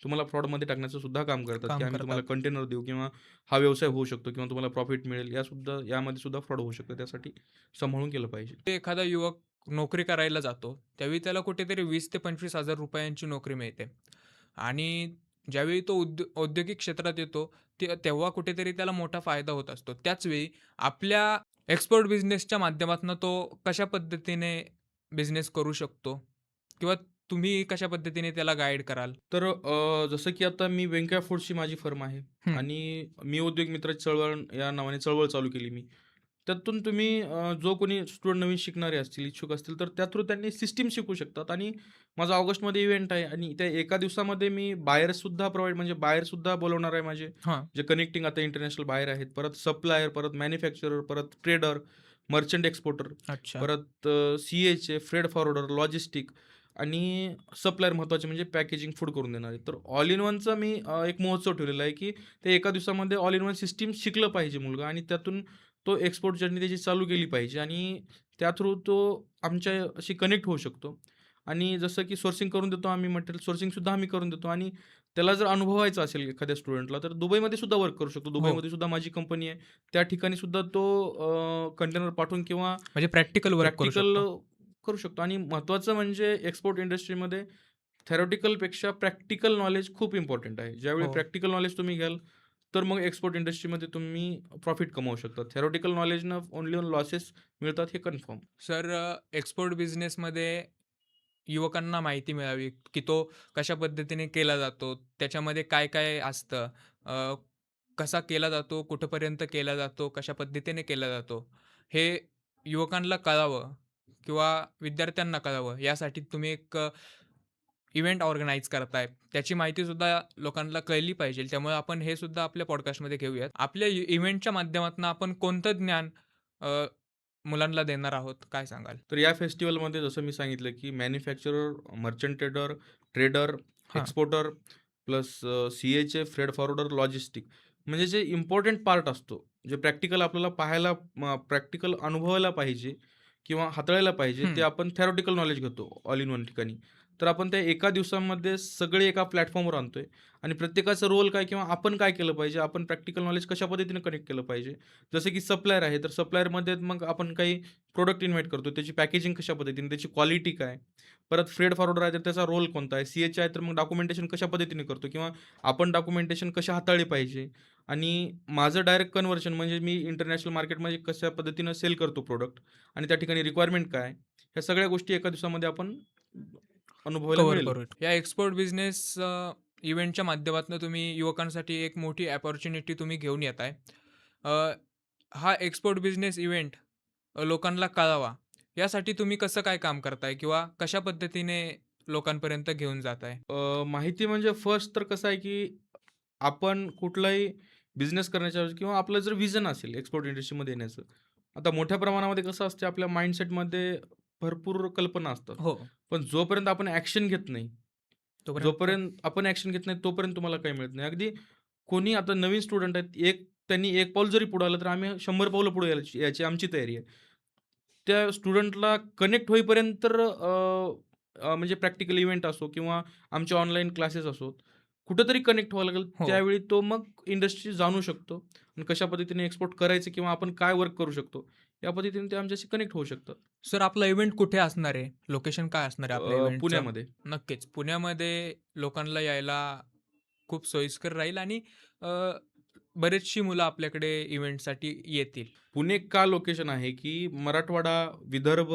तुम्हाला फ्रॉडमध्ये टाकण्याचं सुद्धा काम करतात, की काम आम्ही तुम्हाला करतात. कंटेनर देऊ किंवा हा व्यवसाय होऊ शकतो किंवा तुम्हाला प्रॉफिट मिळेल. यामध्ये सुद्धा फ्रॉड होऊ शकतं. त्यासाठी सांभाळून केलं पाहिजे. ते एखादा युवक नोकरी करायला जातो, त्यावेळी त्याला कुठेतरी 20,000 ते 25,000 रुपयांची नोकरी मिळते. आणि ज्यावेळी तो औद्योगिक क्षेत्रात येतो, तेव्हा कुठेतरी त्याला मोठा फायदा होत असतो. त्याच वेळी आपल्या एक्सपोर्ट बिझनेसच्या माध्यमातून तो कशा पद्धतीने बिझनेस करू शकतो? किंवा तुम्ही कशा पद्धतीने त्याला गाईड कराल? तर जसं की आता मी व्यंकय्या फूड्सची माझी फर्म आहे हं. आणि मी उद्योग मित्राची चळवळ या नावाने चळवळ चालू केली मी. त्यातून तुम्ही जो कोणी स्टुडंट नवीन शिकणारे असतील, इच्छुक असतील, तर त्या थ्रू त्यांनी सिस्टम शिकू शकतात आणि माझा ऑगस्टमध्ये इव्हेंट आहे आणि त्या एका दिवसामध्ये मी बायरसुद्धा बोलवणार आहे माझे, हां. जे कनेक्टिंग आता इंटरनॅशनल बायर आहेत. परत सप्लायर, परत मॅन्युफॅक्चरर, परत ट्रेडर, मर्चंट एक्सपोर्टर, अच्छा. परत सी-एच-ए, फ्रेट फॉरवर्डर, लॉजिस्टिक आणि सप्लायर महत्त्वाचे म्हणजे पॅकेजिंग फूड करून देणारे. तर ऑल इन वनचा मी एक महोत्सव ठेवलेला आहे, की ते एका दिवसामध्ये ऑल इन वन सिस्टम शिकलं पाहिजे मुलगा आणि त्यातून तो एक्सपोर्ट जर्नी त्याची चालू केली पाहिजे आणि त्या थ्रू तो आमच्याशी कनेक्ट होऊ शकतो. आणि जसं की सोर्सिंग करून देतो आम्ही मटेरियल सोर्सिंगसुद्धा आम्ही करून देतो आणि त्याला जर अनुभवायचं असेल एखाद्या स्टुडंटला तर दुबईमध्ये सुद्धा वर्क करू शकतो. हो. दुबईमध्ये सुद्धा माझी कंपनी आहे. त्या ठिकाणी सुद्धा तो कंटेनर पाठवून किंवा म्हणजे प्रॅक्टिकल वर्क करू प्रॅक्टिकल शकतो. करू शकतो आणि महत्त्वाचं म्हणजे एक्सपोर्ट इंडस्ट्रीमध्ये थेरॉटिकलपेक्षा प्रॅक्टिकल नॉलेज खूप इम्पोर्टंट आहे. ज्यावेळी हो. प्रॅक्टिकल नॉलेज तुम्ही घ्याल, तर मग एक्सपोर्ट इंडस्ट्रीमध्ये तुम्ही प्रॉफिट कमवू शकता. थेरॉटिकल नॉलेजनं ओन्ली ऑन लॉसेस मिळतात हे कन्फर्म. सर एक्सपोर्ट बिझनेसमध्ये युवकांना माहिती मिळावी, की तो कशा पद्धतीने केला जातो, त्याच्यामध्ये काय-काय असतं, कसा केला जातो, कुठपर्यंत केला जातो, कशा पद्धतीने केला जातो, हे युवकांना कळावं किंवा विद्यार्थ्यांना कळावं, यासाठी तुम्ही एक इव्हेंट ऑर्गनाईज करताय, त्याची माहितीसुद्धा लोकांना कळली पाहिजे. त्यामुळे आपण हे सुद्धा आपल्या पॉडकास्टमध्ये घेऊयात. आपल्या इव्हेंटच्या माध्यमातून आपण कोणतं ज्ञान अ, मुलांना देणार आहोत, काय सांगाल? तर या फेस्टिवलमध्ये जसं मी सांगितलं, की मॅन्युफॅक्चरर, मर्चंट ट्रेडर, ट्रेडर, हां. Exporter plus C H A, freight forwarder, logistic म्हणजे जे इम्पोर्टंट पार्ट असतो, जे प्रॅक्टिकल आपल्याला पाहायला प्रॅक्टिकल अनुभवायला पाहिजे किंवा हाताळायला पाहिजे, ते हं. आपण थेरॉटिकल नॉलेज घेतो ऑल इन वन ठिकाणी. तर आपण त्या एका दिवसामध्ये सगळे एका प्लॅटफॉर्मवर आणतोय आणि प्रत्येकाचा रोल काय किंवा आपण काय केलं पाहिजे, आपण प्रॅक्टिकल नॉलेज कशा पद्धतीने कनेक्ट केलं पाहिजे. जसं की सप्लायर आहे, तर सप्लायरमध्ये मग आपण काही प्रॉडक्ट इन्व्हाईट करतो. त्याची पॅकेजिंग कशा पद्धतीने, त्याची क्वालिटी काय? परत फ्रेट फॉरवर्डर आहे, तर त्याचा रोल कोणता आहे? सी-एच आहे, तर मग डॉक्युमेंटेशन कशा पद्धतीने करतो किंवा आपण डॉक्युमेंटेशन कशा हाताळली पाहिजे? आणि माझं डायरेक्ट कन्व्हर्शन म्हणजे मी इंटरनॅशनल मार्केटमध्ये कशा पद्धतीनं सेल करतो प्रॉडक्ट आणि त्या ठिकाणी रिक्वायरमेंट काय? ह्या सगळ्या गोष्टी एका दिवसामध्ये आपण अनुभवायला कव्हर मिळेल. करू. या एक्सपोर्ट बिझनेस इव्हेंटच्या माध्यमातून तुम्ही युवकांसाठी एक मोठी अपॉर्च्युनिटी तुम्ही घेऊन येत आहे. हा एक्सपोर्ट बिझनेस इव्हेंट लोकांना कळावा, यासाठी तुम्ही कसं काय काम करताय किंवा कशा पद्धतीने लोकांपर्यंत घेऊन जाताय? माहिती म्हणजे फर्स्ट तर कसं आहे, की आपण कुठलाही बिझनेस करण्याच्या ऐवजी किंवा आपलं जर व्हिजन असेल एक्सपोर्ट इंडस्ट्रीमध्ये येण्याचं. आता मोठ्या प्रमाणामध्ये कसं असते आपल्या माइंडसेटमध्ये भरपूर कल्पना असतात. हो. पण जोपर्यंत आपण ॲक्शन घेत नाही, तोपर्यंत जोपर्यंत आपण ॲक्शन घेत नाही तोपर्यंत तुम्हाला काही मिळत नाही. अगदी कोणी आता नवीन स्टुडंट आहेत, त्यांनी 1 पाऊल जरी पुढे आलं तर आम्ही 100 पावलं पुढे यायची आमची तयारी आहे. त्या स्टुडंटला कनेक्ट होईपर्यंत तर म्हणजे प्रॅक्टिकल इव्हेंट असो किंवा आमचे ऑनलाईन क्लासेस असोत, कुठेतरी कनेक्ट व्हावं लागेल. हो. त्यावेळी तो मग इंडस्ट्री जाणू शकतो आणि कशा पद्धतीने एक्सपोर्ट करायचं किंवा आपण काय वर्क करू शकतो, या पद्धतीने ते आमच्याशी कनेक्ट होऊ शकतात. सर, आपला इव्हेंट कुठे असणार आहे? लोकेशन काय असणार आहे आपल्या इव्हेंटचं? पुण्यामध्ये. नक्कीच. पुण्यामध्ये लोकांना यायला खूप सोयीस्कर राहील आणि अ, बरेचशी मुलं आपल्याकडे इव्हेंटसाठी येतील. पुणे का लोकेशन आहे, की मराठवाडा, विदर्भ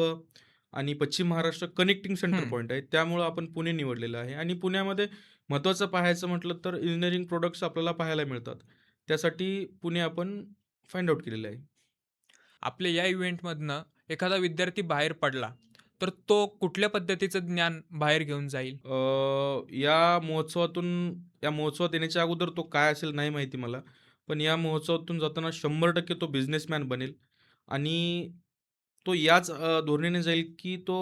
आणि पश्चिम महाराष्ट्र कनेक्टिंग सेंटर हं. पॉइंट आहे. त्यामुळं आपण पुणे निवडलेलं आहे आणि पुण्यामध्ये महत्त्वाचं पाहायचं म्हटलं तर इंजिनिअरिंग प्रॉडक्ट्स आपल्याला पाहायला मिळतात. त्यासाठी पुणे आपण फाइंड आउट केलेलं आहे. आपल्या या इव्हेंटमधनं एखादा विद्यार्थी बाहेर पडला, तर तो कुठल्या पद्धतीचं ज्ञान बाहेर घेऊन जाईल? या महोत्सवात येण्याच्या अगोदर तो काय असेल नाही माहिती मला. पण या महोत्सवातून जाताना 100% तो बिझनेसमॅन बनेल आणि तो याच धोरणीने जाईल, की तो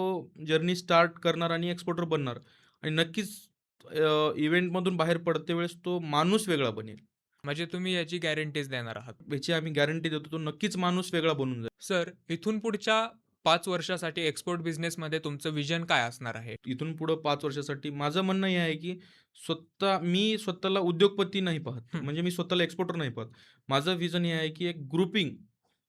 जर्नी स्टार्ट करणार आणि एक्सपोर्टर बनणार आणि नक्कीच इव्हेंटमधून बाहेर पडते वेळेस तो माणूस वेगळा बनेल. म्हणजे तुम्ही याची गॅरंटीज देणार आहात. याची आम्ही गॅरंटी देतो. तो नक्कीच माणूस वेगळा बनून जाईल. सर, इथून पुढच्या 5 वर्षासाठी एक्सपोर्ट बिझनेसमध्ये तुमचं व्हिजन काय असणार आहे? इथून पुढं 5 वर्षासाठी माझं म्हणणं हे आहे, की मी स्वतःला उद्योगपती नाही पाहत. हं. म्हणजे मी स्वतःला एक्सपोर्टर नाही पाहत. माझं व्हिजन हे आहे, की एक ग्रुपिंग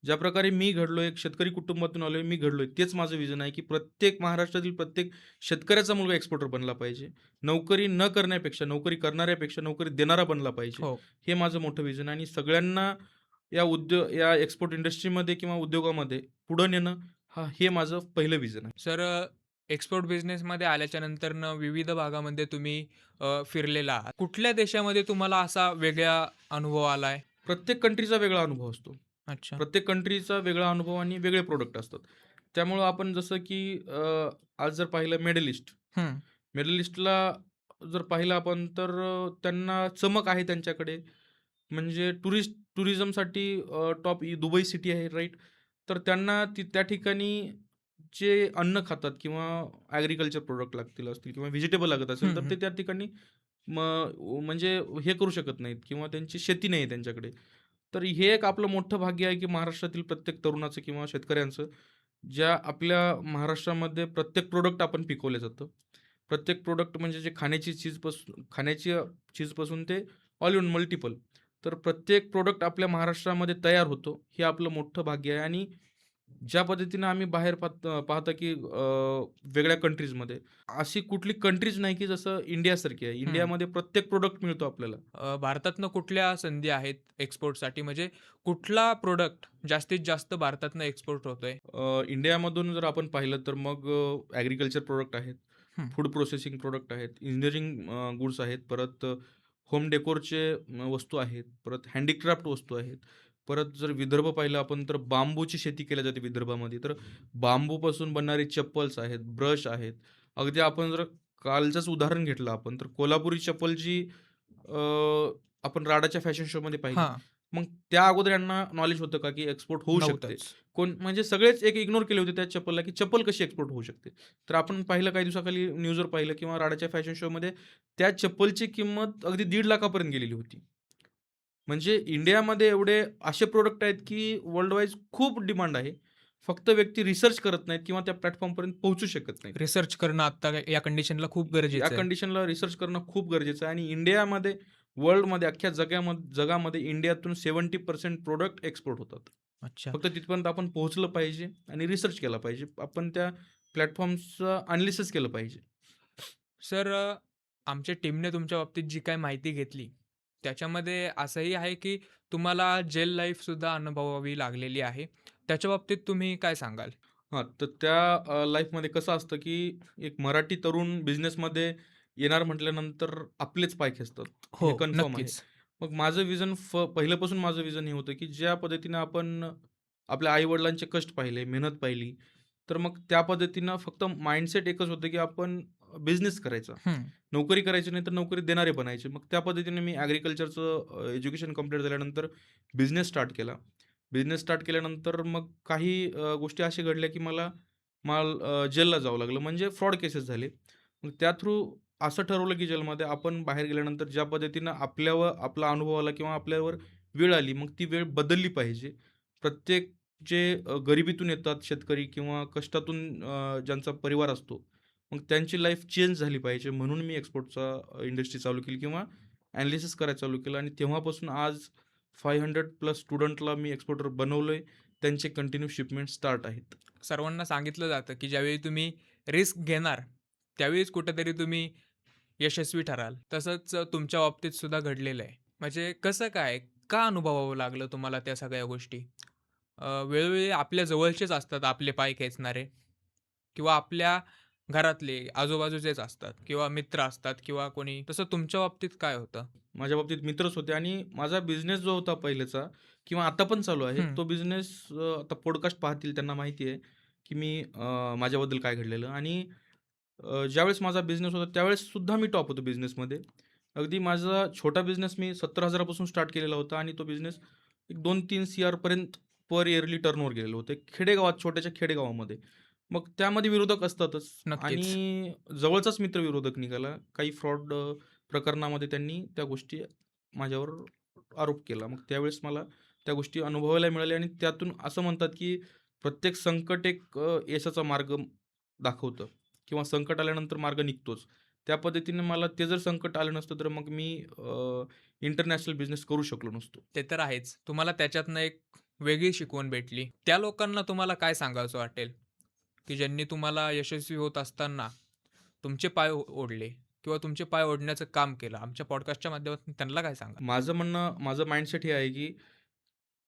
ज्या प्रकारे मी घडलोय, एक शेतकरी कुटुंबातून आलोय, मी घडलोय. तेच माझं व्हिजन आहे, की प्रत्येक महाराष्ट्रातील प्रत्येक शेतकऱ्याचा मुलगा एक्सपोर्टर बनला पाहिजे. नोकरी न करण्यापेक्षा, नोकरी करणाऱ्यापेक्षा नोकरी देणारा बनला पाहिजे. हो. हे माझं मोठं व्हिजन आहे आणि सगळ्यांना या एक्सपोर्ट इंडस्ट्रीमध्ये किंवा उद्योगामध्ये पुढं नेणं हे माझं पहिलं व्हिजन आहे. सर, एक्सपोर्ट बिझनेसमध्ये आल्याच्या नंतरनं विविध भागामध्ये तुम्ही फिरलेला आहात. कुठल्या देशामध्ये तुम्हाला असा वेगळा अनुभव आलाय? प्रत्येक कंट्रीचा वेगळा अनुभव असतो. अच्छा. प्रत्येक कंट्रीचा वेगळा अनुभव आणि वेगळे प्रॉडक्ट असतात. त्यामुळं आपण जसं की आज जर पाहिलं हं. मिडल ईस्टला जर पाहिलं आपण तर त्यांना चमक आहे त्यांच्याकडे. म्हणजे टुरिझमसाठी टॉप दुबई सिटी आहे राईट. तर त्यांना त्या ठिकाणी जे अन्न खातात किंवा ॲग्रीकल्चर प्रॉडक्ट लागतील असतील किंवा व्हेजिटेबल लागत असेल, हं, तर हं. ते त्या ठिकाणी म्हणजे हे करू शकत नाहीत किंवा त्यांची शेती नाही आहे त्यांच्याकडे. तर हे एक आपलं मोठं भाग्य आहे, की महाराष्ट्रातील प्रत्येक तरुणाचं किंवा शेतकऱ्यांचं, ज्या आपल्या महाराष्ट्रामध्ये प्रत्येक प्रॉडक्ट आपण पिकवलं जातं. प्रत्येक प्रॉडक्ट म्हणजे जे खाण्याच्या चीजपासून ते ऑल इन मल्टिपल. तर प्रत्येक प्रॉडक्ट आपल्या महाराष्ट्रामध्ये तयार होतो. हे आपलं मोठं भाग्य आहे आणि ज्या पद्धतीनं आम्ही बाहेर पाहतो की वेगळ्या कंट्रीजमध्ये अशी कुठली कंट्रीज नाही की जसं इंडियासारखी आहे. हं. इंडियामध्ये प्रत्येक प्रॉडक्ट मिळतो आपल्याला. भारतातनं कुठल्या संधी आहेत एक्सपोर्टसाठी? म्हणजे कुठला प्रोडक्ट जास्तीत जास्त भारतातनं एक्सपोर्ट होतोय? इंडियामधून जर आपण पाहिलं तर मग ॲग्रीकल्चर प्रॉडक्ट आहेत, हं. फूड प्रोसेसिंग प्रॉडक्ट आहेत, इंजिनिअरिंग गुड्स आहेत, परत होम डेकोरचे वस्तू आहेत, परत हँडीक्राफ्ट वस्तू आहेत. परत जर विदर्भ पाहिलं आपण तर बांबूची शेती केली जाते विदर्भामध्ये. तर बांबूपासून बनणारी चप्पल्स आहेत, ब्रश आहेत. अगदी आपण जर कालचंच उदाहरण घेतलं आपण, तर कोल्हापुरी चप्पल जी अ, आपण राडाच्या फॅशन शोमध्ये पाहिली. हां, मग त्या अगोदर यांना नॉलेज होतं का, की एक्सपोर्ट होऊ शकते? नव्हतंच. कोण म्हणजे सगळेच एक इग्नोर केले होते त्या चप्पलला, की चप्पल कशी एक्सपोर्ट होऊ शकते? तर आपण पाहिलं काही दिवसाखाली न्यूजवर पाहिलं किंवा राडाच्या फॅशन शोमध्ये त्या चप्पलची किंमत अगदी 1.5 लाखापर्यंत गेलेली होती. म्हणजे इंडियामध्ये एवढे असे प्रॉडक्ट आहेत, की वर्ल्ड वाईज खूप डिमांड आहे. फक्त व्यक्ती रिसर्च करत नाहीत किंवा त्या प्लॅटफॉर्मपर्यंत पोहोचू शकत नाहीत. रिसर्च करणं आत्ता या कंडिशनला खूप या गरजेचं आहे. कंडिशनला रिसर्च करणं खूप गरजेचं आहे आणि इंडियामध्ये, वर्ल्डमध्ये, अख्ख्या जगामध्ये इंडियातून 70% प्रॉडक्ट एक्सपोर्ट होतात. अच्छा. फक्त तिथपर्यंत आपण पोहोचलं पाहिजे आणि रिसर्च केला पाहिजे. आपण त्या प्लॅटफॉर्म्सचं एनालिसिस केलं पाहिजे. सर आमच्या टीमने तुमच्या बाबतीत जी काही माहिती घेतली, त्याच्यामध्ये असंही आहे की तुम्हाला जेल लाईफसुद्धा अनुभवावी लागलेली आहे. त्याच्या बाबतीत तुम्ही काय सांगाल? हां, तर त्या लाईफमध्ये कसं असतं, की एक मराठी तरुण बिझनेसमध्ये येणार म्हटल्यानंतर आपलेच पाय खेचतात. हो, हे कन्फर्म आहे. नक्कीच. मग माझं विजन पहिल्यापासून माझं विजन हे होतं, की ज्या पद्धतीनं आपण आपल्या आई-वडिलांचे कष्ट पाहिले, मेहनत पाहिली, तर मग त्या पद्धतीनं फक्त माइंडसेट एकच होतं, की आपण बिझनेस करायचा. हं. नोकरी करायची नाही, तर नोकरी देणारे बनायचे. मग त्या पद्धतीने मी ॲग्रीकल्चरचं एज्युकेशन कंप्लीट झाल्यानंतर बिझनेस स्टार्ट केला. बिझनेस स्टार्ट केल्यानंतर मग काही गोष्टी अशा घडल्या, की मला जेलला जावं लागलं. म्हणजे फ्रॉड केसेस झाले. मग त्या थ्रू असं ठरवलं, की जेलमध्ये आपण बाहेर गेल्यानंतर ज्या पद्धतीनं आपल्यावर आपला अनुभव आला किंवा आपल्यावर वेळ आली, मग ती वेळ बदलली पाहिजे. प्रत्येक जे गरिबीतून येतात शेतकरी किंवा कष्टातून ज्यांचा परिवार असतो, मग त्यांची लाईफ चेंज झाली पाहिजे. म्हणून मी एक्सपोर्टचा इंडस्ट्री चालू केली किंवा ॲनालिसिस करायला चालू केलं आणि तेव्हापासून आज 500 प्लस स्टुडंटला मी एक्सपोर्टर बनवलंय. त्यांचे कंटिन्यू शिपमेंट स्टार्ट आहेत. सर्वांना सांगितलं जातं की ज्यावेळी तुम्ही रिस्क घेणार, त्यावेळीच कुठेतरी तुम्ही यशस्वी ठराल. तसंच तुमच्या बाबतीत सुद्धा घडलेलं आहे. म्हणजे कसं काय? का अनुभवावं लागलं तुम्हाला त्या सगळ्या गोष्टी? वेळोवेळी आपल्या जवळचेच असतात आपले पाय खेचणारे किंवा आपल्या घरातले, आजूबाजूचेच असतात किंवा मित्र असतात किंवा कोणी. तसं तुमच्या बाबतीत काय होतं? माझ्या बाबतीत मित्रच होते आणि माझा बिझनेस जो होता पहिलेचा किंवा आता पण चालू आहे, हं. तो बिझनेस आता पॉडकास्ट पाहतील त्यांना माहिती आहे, की मी माझ्याबद्दल काय घडलेलं आणि ज्यावेळेस माझा बिझनेस होता त्यावेळेस सुद्धा मी टॉप होतो बिझनेसमध्ये. अगदी माझा छोटा बिझनेस मी 70,000 पासून स्टार्ट केलेला होता आणि तो बिझनेस एक 2-3 सीआर पर्यंत पर इयरली टर्नओव्हर गेलेलं होतं. एक खेडेगावात, छोट्याशा खेडेगावामध्ये. मग त्यामध्ये विरोधक असतातच नक्कीच. आणि जवळचाच मित्र विरोधक निघाला. काही फ्रॉड प्रकरणामध्ये त्यांनी त्या गोष्टी माझ्यावर आरोप केला. मग त्यावेळेस मला त्या गोष्टी अनुभवायला मिळाल्या आणि त्यातून असं म्हणतात, की प्रत्येक संकट एक यशाचा मार्ग दाखवतं किंवा संकट आल्यानंतर मार्ग निघतोच. त्या पद्धतीने मला ते जर संकट आलं नसतं, तर मग मी इंटरनॅशनल बिझनेस करू शकलो नसतो. ते तर आहेच. तुम्हाला त्याच्यातनं एक वेगळी शिकवण भेटली. त्या लोकांना तुम्हाला काय सांगावसं वाटेल, की ज्यांनी तुम्हाला यशस्वी होत असताना तुमचे पाय ओढले किंवा तुमचे पाय ओढण्याचं काम केलं? आमच्या पॉडकास्टच्या माध्यमातून त्यांना काय सांगाल? माझं माइंडसेट हे आहे, की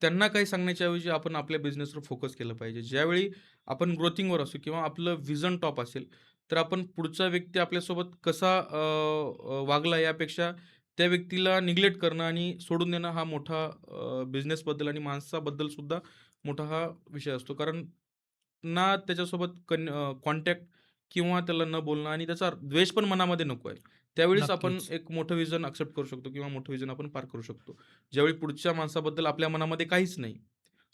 त्यांना काही सांगण्याच्या ऐवजी आपण आपल्या बिझनेसवर फोकस केलं पाहिजे. ज्यावेळी आपण ग्रोथिंगवर असू किंवा आपलं व्हिजन टॉप असेल, तर आपण पुढचा व्यक्ती आपल्यासोबत कसा वागला यापेक्षा त्या व्यक्तीला निग्लेक्ट करणं आणि सोडून देणं हा मोठा बिझनेसबद्दल आणि माणसाबद्दल सुद्धा मोठा हा विषय असतो. कारण ना त्याच्यासोबत कॉन्टॅक्ट किंवा त्याला न बोलणं आणि त्याचा द्वेष पण मनामध्ये नको आहे. त्यावेळीच आपण नक्कीच. एक मोठं व्हिजन एक्सेप्ट करू शकतो किंवा मोठं व्हिजन आपण पार करू शकतो. ज्यावेळी पुढच्या माणसाबद्दल आपल्या मनामध्ये काहीच नाही,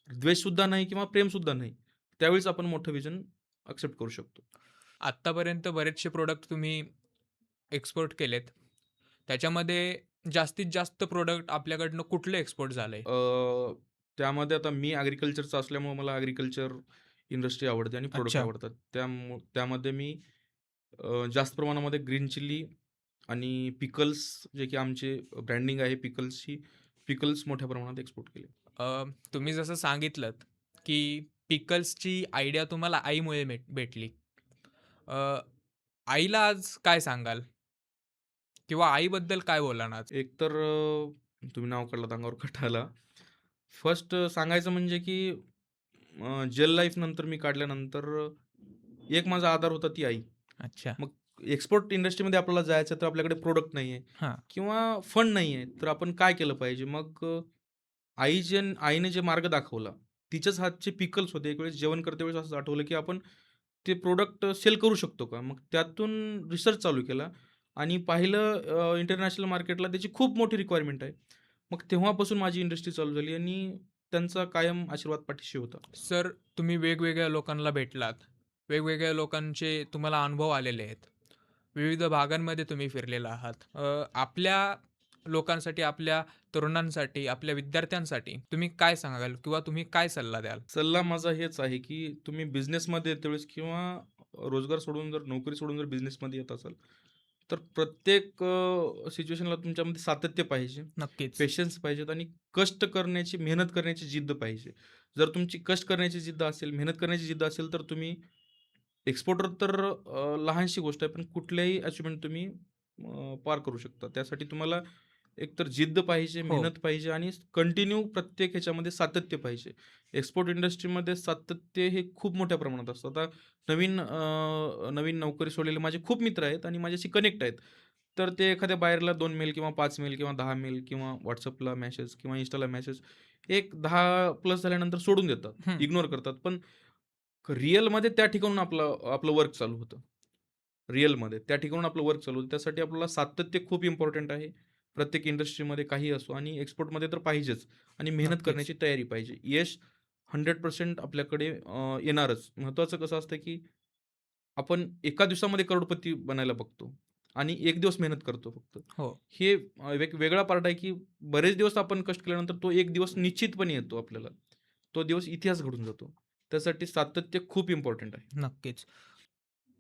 द्वेषसुद्धा नाही किंवा प्रेमसुद्धा नाही, त्यावेळीच आपण मोठं व्हिजन एक्सेप्ट करू शकतो. आत्तापर्यंत बरेचसे प्रॉडक्ट तुम्ही एक्सपोर्ट केलेत. त्याच्यामध्ये जास्तीत जास्त प्रॉडक्ट आपल्याकडनं कुठलं एक्सपोर्ट झालंय? अ, त्यामध्ये आता मी ॲग्रीकल्चरचा असल्यामुळे मला ॲग्रीकल्चर इंडस्ट्री आवडते आणि प्रॉडक्ट अच्छा. आवडतात. त्यामध्ये मी जास्त प्रमाणामध्ये ग्रीन चिली आणि पिकल्स जे की आमचे ब्रँडिंग आहे पिकल्सची, पिकल्स मोठ्या प्रमाणात एक्सपोर्ट केले. तुम्ही जसं सांगितलंत, की पिकल्सची आयडिया तुम्हाला आईमुळे भेटली. अ, आईला आज काय सांगाल? किंवा आईबद्दल काय बोलाल आज? एकतर तुम्ही नाव काढलं अंगावर काटा आला. फर्स्ट सांगायचं म्हणजे की जेल लाईफ नंतर मी काढल्यानंतर एक माझा आधार होता ती आई. अच्छा. मग एक्सपोर्ट इंडस्ट्रीमध्ये आपल्याला जायचं तर आपल्याकडे प्रॉडक्ट नाही आहे हां. किंवा फंड नाही आहे, तर आपण काय केलं पाहिजे? मग आईने जे मार्ग दाखवला, तिच्याच हातचे पिकल्स होते. एक वेळेस जेवण करते वेळेस असं आठवलं, की आपण ते प्रॉडक्ट सेल करू शकतो का? मग त्यातून रिसर्च चालू केला आणि पाहिलं इंटरनॅशनल मार्केटला त्याची खूप मोठी रिक्वायरमेंट आहे. मग तेव्हापासून माझी इंडस्ट्री चालू झाली आणि त्यांचा कायम आशीर्वाद पाठीशी होता. सर, तुम्ही वेगवेगळ्या लोकांना भेटलात. वेगवेगळ्या लोकांचे तुम्हाला अनुभव आलेले आहेत. विविध भागांमध्ये तुम्ही फिरलेला आहात. आपल्या लोकांसाठी, आपल्या तरुणांसाठी, आपल्या विद्यार्थ्यांसाठी तुम्ही काय सांगाल किंवा तुम्ही काय सल्ला द्याल? सल्ला माझा हेच आहे, की तुम्ही बिझनेसमध्ये येते वेळेस किंवा रोजगार सोडून जर नोकरी सोडून जर बिझनेसमध्ये येत असाल, तर प्रत्येक सिच्युएशनला तुमच्यामध्ये सातत्य पाहिजे, नक्कीच. पेशन्स पाहिजेत आणि कष्ट करण्याची, मेहनत करण्याची जिद्द पाहिजे. जर तुमची कष्ट करण्याची जिद्द असेल, मेहनत करण्याची जिद्द असेल, तर तुम्ही एक्सपोर्टर तर लहानशी गोष्ट आहे, पण कुठल्याही अचिव्हमेंट तुम्ही पार करू शकता. त्यासाठी तुम्हाला एकतर जिद्द पाहिजे, हो. मेहनत पाहिजे आणि कंटिन्यू प्रत्येक ह्याच्यामध्ये सातत्य पाहिजे. एक्सपोर्ट इंडस्ट्रीमध्ये सातत्य हे खूप मोठ्या प्रमाणात असतं. आता नवीन नोकरी सोडलेले माझे खूप मित्र आहेत आणि माझ्याशी कनेक्ट आहेत. तर ते एखाद्या बायरला 2 मेल किंवा 5 मेल किंवा 10 मेल किंवा WhatsAppला मेसेज किंवा Instaला मेसेज एक 10 प्लस झाल्यानंतर सोडून देतात, हं. इग्नोर करतात. पण रिअलमध्ये त्या ठिकाणून आपलं आपलं वर्क चालू होतं. रिअलमध्ये त्या ठिकाणून आपलं वर्क चालू होतं. त्यासाठी आपल्याला सातत्य खूप इम्पोर्टंट आहे. प्रत्येक इंडस्ट्रीमध्ये काहीही असो आणि एक्सपोर्टमध्ये तर पाहिजेच आणि मेहनत नक्कीच. करण्याची तयारी पाहिजे. यश 100% आपल्याकडे येणारच. महत्त्वाचं कसं असतं, की आपण एका दिवसामध्ये करोडपती बनायला बघतो आणि एक दिवस मेहनत करतो फक्त. हो. हे एक वेगळा पार्ट आहे, की बरेच दिवस आपण कष्ट केल्यानंतर तो एक दिवस निश्चितपणे येतो आपल्याला. तो दिवस इतिहास घडून जातो. त्यासाठी सातत्य खूप इम्पोर्टंट आहे. नक्कीच.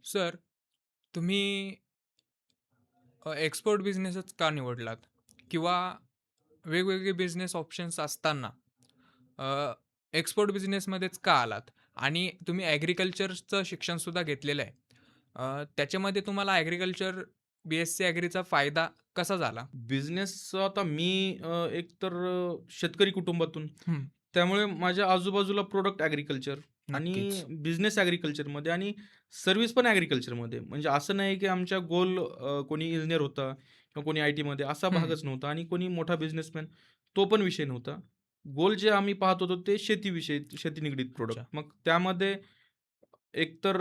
सर, तुम्ही एक्सपोर्ट बिझनेसच का निवडलात? किंवा वेगवेगळे बिझनेस ऑप्शन्स असताना एक्सपोर्ट बिझनेसमध्येच का आलात? आणि तुम्ही ॲग्रीकल्चरचं शिक्षणसुद्धा घेतलेलं आहे. त्याच्यामध्ये तुम्हाला बी-एससी ॲग्रीचा फायदा कसा झाला? बिझनेसचं आता मी एकतर शेतकरी कुटुंबातून, हं, त्यामुळे माझ्या आजूबाजूला प्रॉडक्ट ॲग्रीकल्चर आणि नक्कीच. बिझनेस ॲग्रीकल्चरमध्ये आणि सर्व्हिस पण ॲग्रीकल्चरमध्ये. म्हणजे असं नाही की आमच्या कोणी इंजिनिअर होता किंवा कोणी आय-टीमध्ये असा हं, भागच नव्हता आणि कोणी मोठा बिझनेसमॅन तो पण विषय नव्हता. गोल जे आम्ही पाहत होतो ते शेतीविषयी, शेती निगडीत प्रॉडक्ट. अच्छा. मग त्यामध्ये एकतर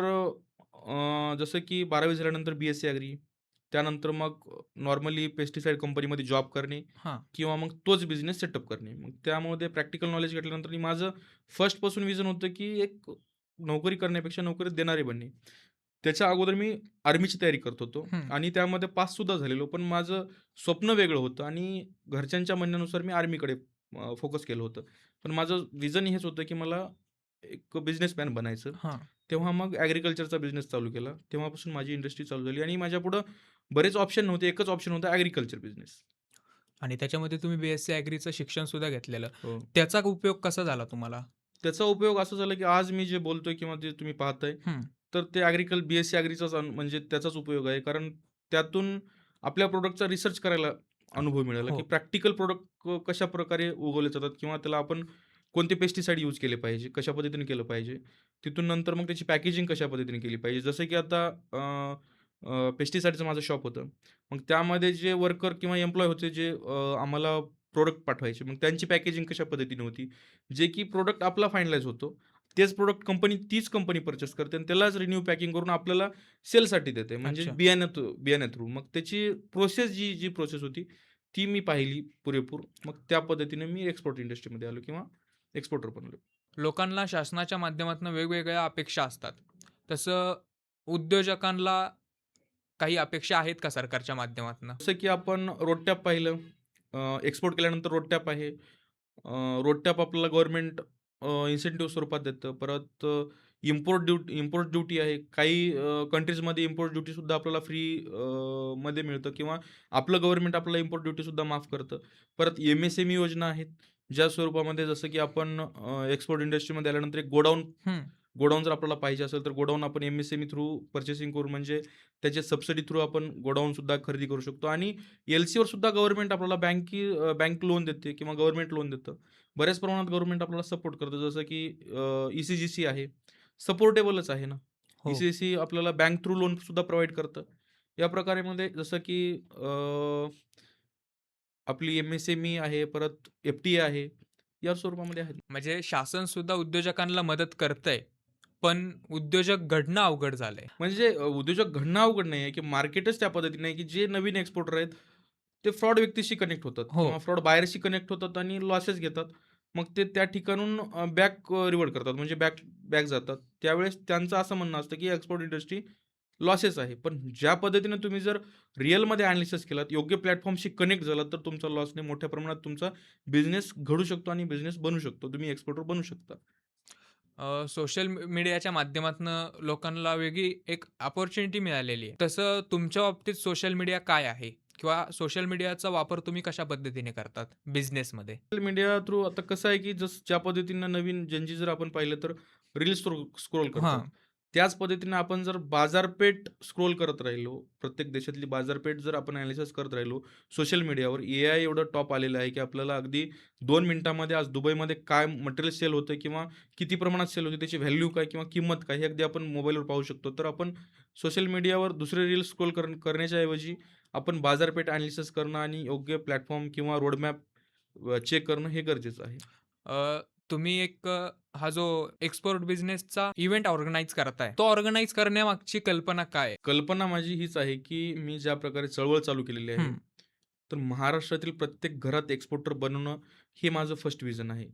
जसं की 12वी झाल्यानंतर बी-एससी ॲग्री, त्यानंतर मग नॉर्मली पेस्टिसाइड कंपनीमध्ये जॉब करणे हां, किंवा मग तोच बिझनेस सेटअप करणे. मग त्यामध्ये प्रॅक्टिकल नॉलेज घेतल्यानंतर आणि माझं फर्स्टपासून विजन होतं की एक नोकरी करण्यापेक्षा नोकरी देणारे बनणे. त्याच्या अगोदर मी आर्मीची तयारी करत होतो हं, आणि त्यामध्ये पाससुद्धा झालेलो. पण माझं स्वप्न वेगळं होतं आणि घरच्यांच्या म्हणण्यानुसार मी आर्मीकडे फोकस केलं होतं. पण माझं विजन हेच होतं की मला एक बिझनेसमॅन बनायचं. हां. तेव्हा मग ॲग्रीकल्चरचा बिझनेस चालू केला. तेव्हापासून माझी इंडस्ट्री चालू झाली आणि माझ्यापुढं बरेच ऑप्शन नव्हते. एकच ऑप्शन होता ॲग्रीकल्चर बिझनेस. आणि त्याच्यामध्ये तुम्ही बी-एससी ॲग्रीचं शिक्षणसुद्धा घेतलेलं. हो. त्याचा उपयोग कसा झाला तुम्हाला? त्याचा उपयोग असा झाला, की आज मी जे बोलतोय किंवा जे तुम्ही पाहताय, हं, तर ते बी-एससी ॲग्रीचाच म्हणजे त्याचाच उपयोग आहे. कारण त्यातून आपल्या प्रॉडक्टचा रिसर्च करायला अनुभव मिळाला, की हो. प्रॅक्टिकल प्रॉडक्ट कशाप्रकारे उगवले जातात किंवा त्याला आपण कोणते पेस्टिसाइड यूज केले पाहिजे, कशा पद्धतीने केलं पाहिजे. तिथून नंतर मग त्याची पॅकेजिंग कशा पद्धतीने केली पाहिजे. जसं की आता पेस्टिसाइडचं माझं शॉप होतं. मग त्यामध्ये जे वर्कर किंवा एम्प्लॉयी होते जे आम्हाला प्रॉडक्ट पाठवायचे. मग त्यांची पॅकेजिंग कशा पद्धतीने होती. जे की प्रॉडक्ट आपला फायनलाईज होतो. तेच प्रॉडक्ट तीच कंपनी पर्चेस करते आणि त्यालाच रिन्यू पॅकिंग करून आपल्याला सेलसाठी देते. म्हणजे अच्छा. बियाण्या थ्रू. मग त्याची जी प्रोसेस होती, ती मी पाहिली पुरेपूर. मग त्या पद्धतीने मी एक्सपोर्ट इंडस्ट्रीमध्ये आलो किंवा एक्सपोर्टर बनलो. लोकांना शासनाच्या माध्यमातून वेगवेगळ्या अपेक्षा असतात. तसं उद्योजकांना काही अपेक्षा आहेत का सरकारच्या माध्यमातून? जसं की आपण रोड टॅप पाहिलं. एक्सपोर्ट केल्यानंतर रोड टॅप आहे. रोड टॅप आपल्याला गव्हर्नमेंट इन्सेंटिव्ह स्वरूपात देतं. परत इम्पोर्ट ड्युटी आहे. काही कंट्रीजमध्ये इम्पोर्ट ड्युटीसुद्धा आपल्याला फ्री मध्ये मिळतं किंवा आपलं गव्हर्नमेंट आपल्याला इम्पोर्ट ड्युटीसुद्धा माफ करतं. परत एम-एस-एम-ई योजना आहेत. ज्या स्वरूपामध्ये जसं की आपण एक्सपोर्ट इंडस्ट्रीमध्ये आल्यानंतर एक हं. गोडाऊन जर आपल्याला पाहिजे असेल, तर गोडाऊन आपण एम-एस-एम-ई थ्रू पर्चेसिंग करू म्हणजे त्याच्या सबसिडी थ्रू आपण गोडाऊनसुद्धा खरेदी करू शकतो आणि एल-सीवर सुद्धा गव्हर्नमेंट आपल्याला बँक लोन देते किंवा गव्हर्नमेंट लोन देतं. बऱ्याच प्रमाणात गव्हर्नमेंट आपल्याला सपोर्ट करतं. जसं की ई-सी-जी-सी आहे. सपोर्टेबलच आहे ना. हो. ई-सी-जी-सी आपल्याला बँक थ्रू लोनसुद्धा प्रोव्हाईड करतं. या प्रकारे मध्ये जसं की आपली एम-एस-एम-ई आहे, परत एफ-टी-ए आहे. या स्वरूपामध्ये आहेत. म्हणजे शासन सुद्धा उद्योजकांना मदत करतंय. पण उद्योजक घडणं अवघड झालंय. म्हणजे उद्योजक घडणं अवघड नाही आहे, की मार्केटच त्या पद्धतीने आहे, की जे नवीन एक्सपोर्टर आहेत, ते फ्रॉड व्यक्तीशी कनेक्ट होतात हो. किंवा फ्रॉड बायरशी कनेक्ट होतात आणि लॉसेस घेतात. मग ते त्या ठिकाणाहून बॅक रिव्हर्ट करतात म्हणजे बॅक बॅक जातात. त्यावेळेस त्यांचं असं म्हणणं असतं, की एक्सपोर्ट इंडस्ट्री लॉसेस आहे. पण ज्या पद्धतीने तुम्ही जर रिअलमध्ये एनालिसिस केलात, योग्य प्लॅटफॉर्मशी कनेक्ट झालात, तर तुमचा लॉस नाही मोठ्या प्रमाणात तुमचा बिझनेस घडू शकतो आणि बिझनेस बनू शकतो. तुम्ही एक्सपोर्टर बनू शकता. सोशल मीडियाच्या माध्यमातनं लोकांना वेगळी एक अपॉर्च्युनिटी मिळालेली आहे. तसं तुमच्या बाबतीत सोशल मीडिया काय आहे? किंवा सोशल मीडियाचा वापर तुम्ही कशा पद्धतीने करतात बिझनेसमध्ये? सोशल मीडिया थ्रू आता कसं आहे, की ज्या पद्धतीनं नवीन जनजी जर आपण पाहिलं तर रील्स स्क्रोल करतात. हां. त्याच पद्धतीनं आपण जर बाजारपेठ स्क्रोल करत राहिलो, प्रत्येक देशातली बाजारपेठ जर आपण ॲनालिसिस करत राहिलो, सोशल मीडियावर एआय एवढं टॉप आलेलं आहे, की आपल्याला अगदी 2 मिनिटामध्ये आज दुबईमध्ये काय मटेरियल सेल होतं किंवा किती प्रमाणात सेल होते, त्याची व्हॅल्यू काय किंवा किंमत काय, हे अगदी आपण मोबाईलवर पाहू शकतो. तर आपण सोशल मीडियावर दुसरे रील्स स्क्रोल करण्याच्या ऐवजी आपण बाजारपेठ ॲनालिसिस करणं आणि योग्य प्लॅटफॉर्म किंवा रोडमॅप चेक करणं हे गरजेचं आहे. तुम्ही एक हा जो एक्सपोर्ट बिझनेसचा इव्हेंट ऑर्गनाइज करताय, तो ऑर्गनाइज करण्यामागची कल्पना काय आहे? कल्पना माझी हीच आहे, की मी ज्या प्रकारे चळवळ चालू केलेली आहे, हं. तर महाराष्ट्रातील प्रत्येक घरात एक्सपोर्टर बनवणं हे माझं फर्स्ट विजन आहे.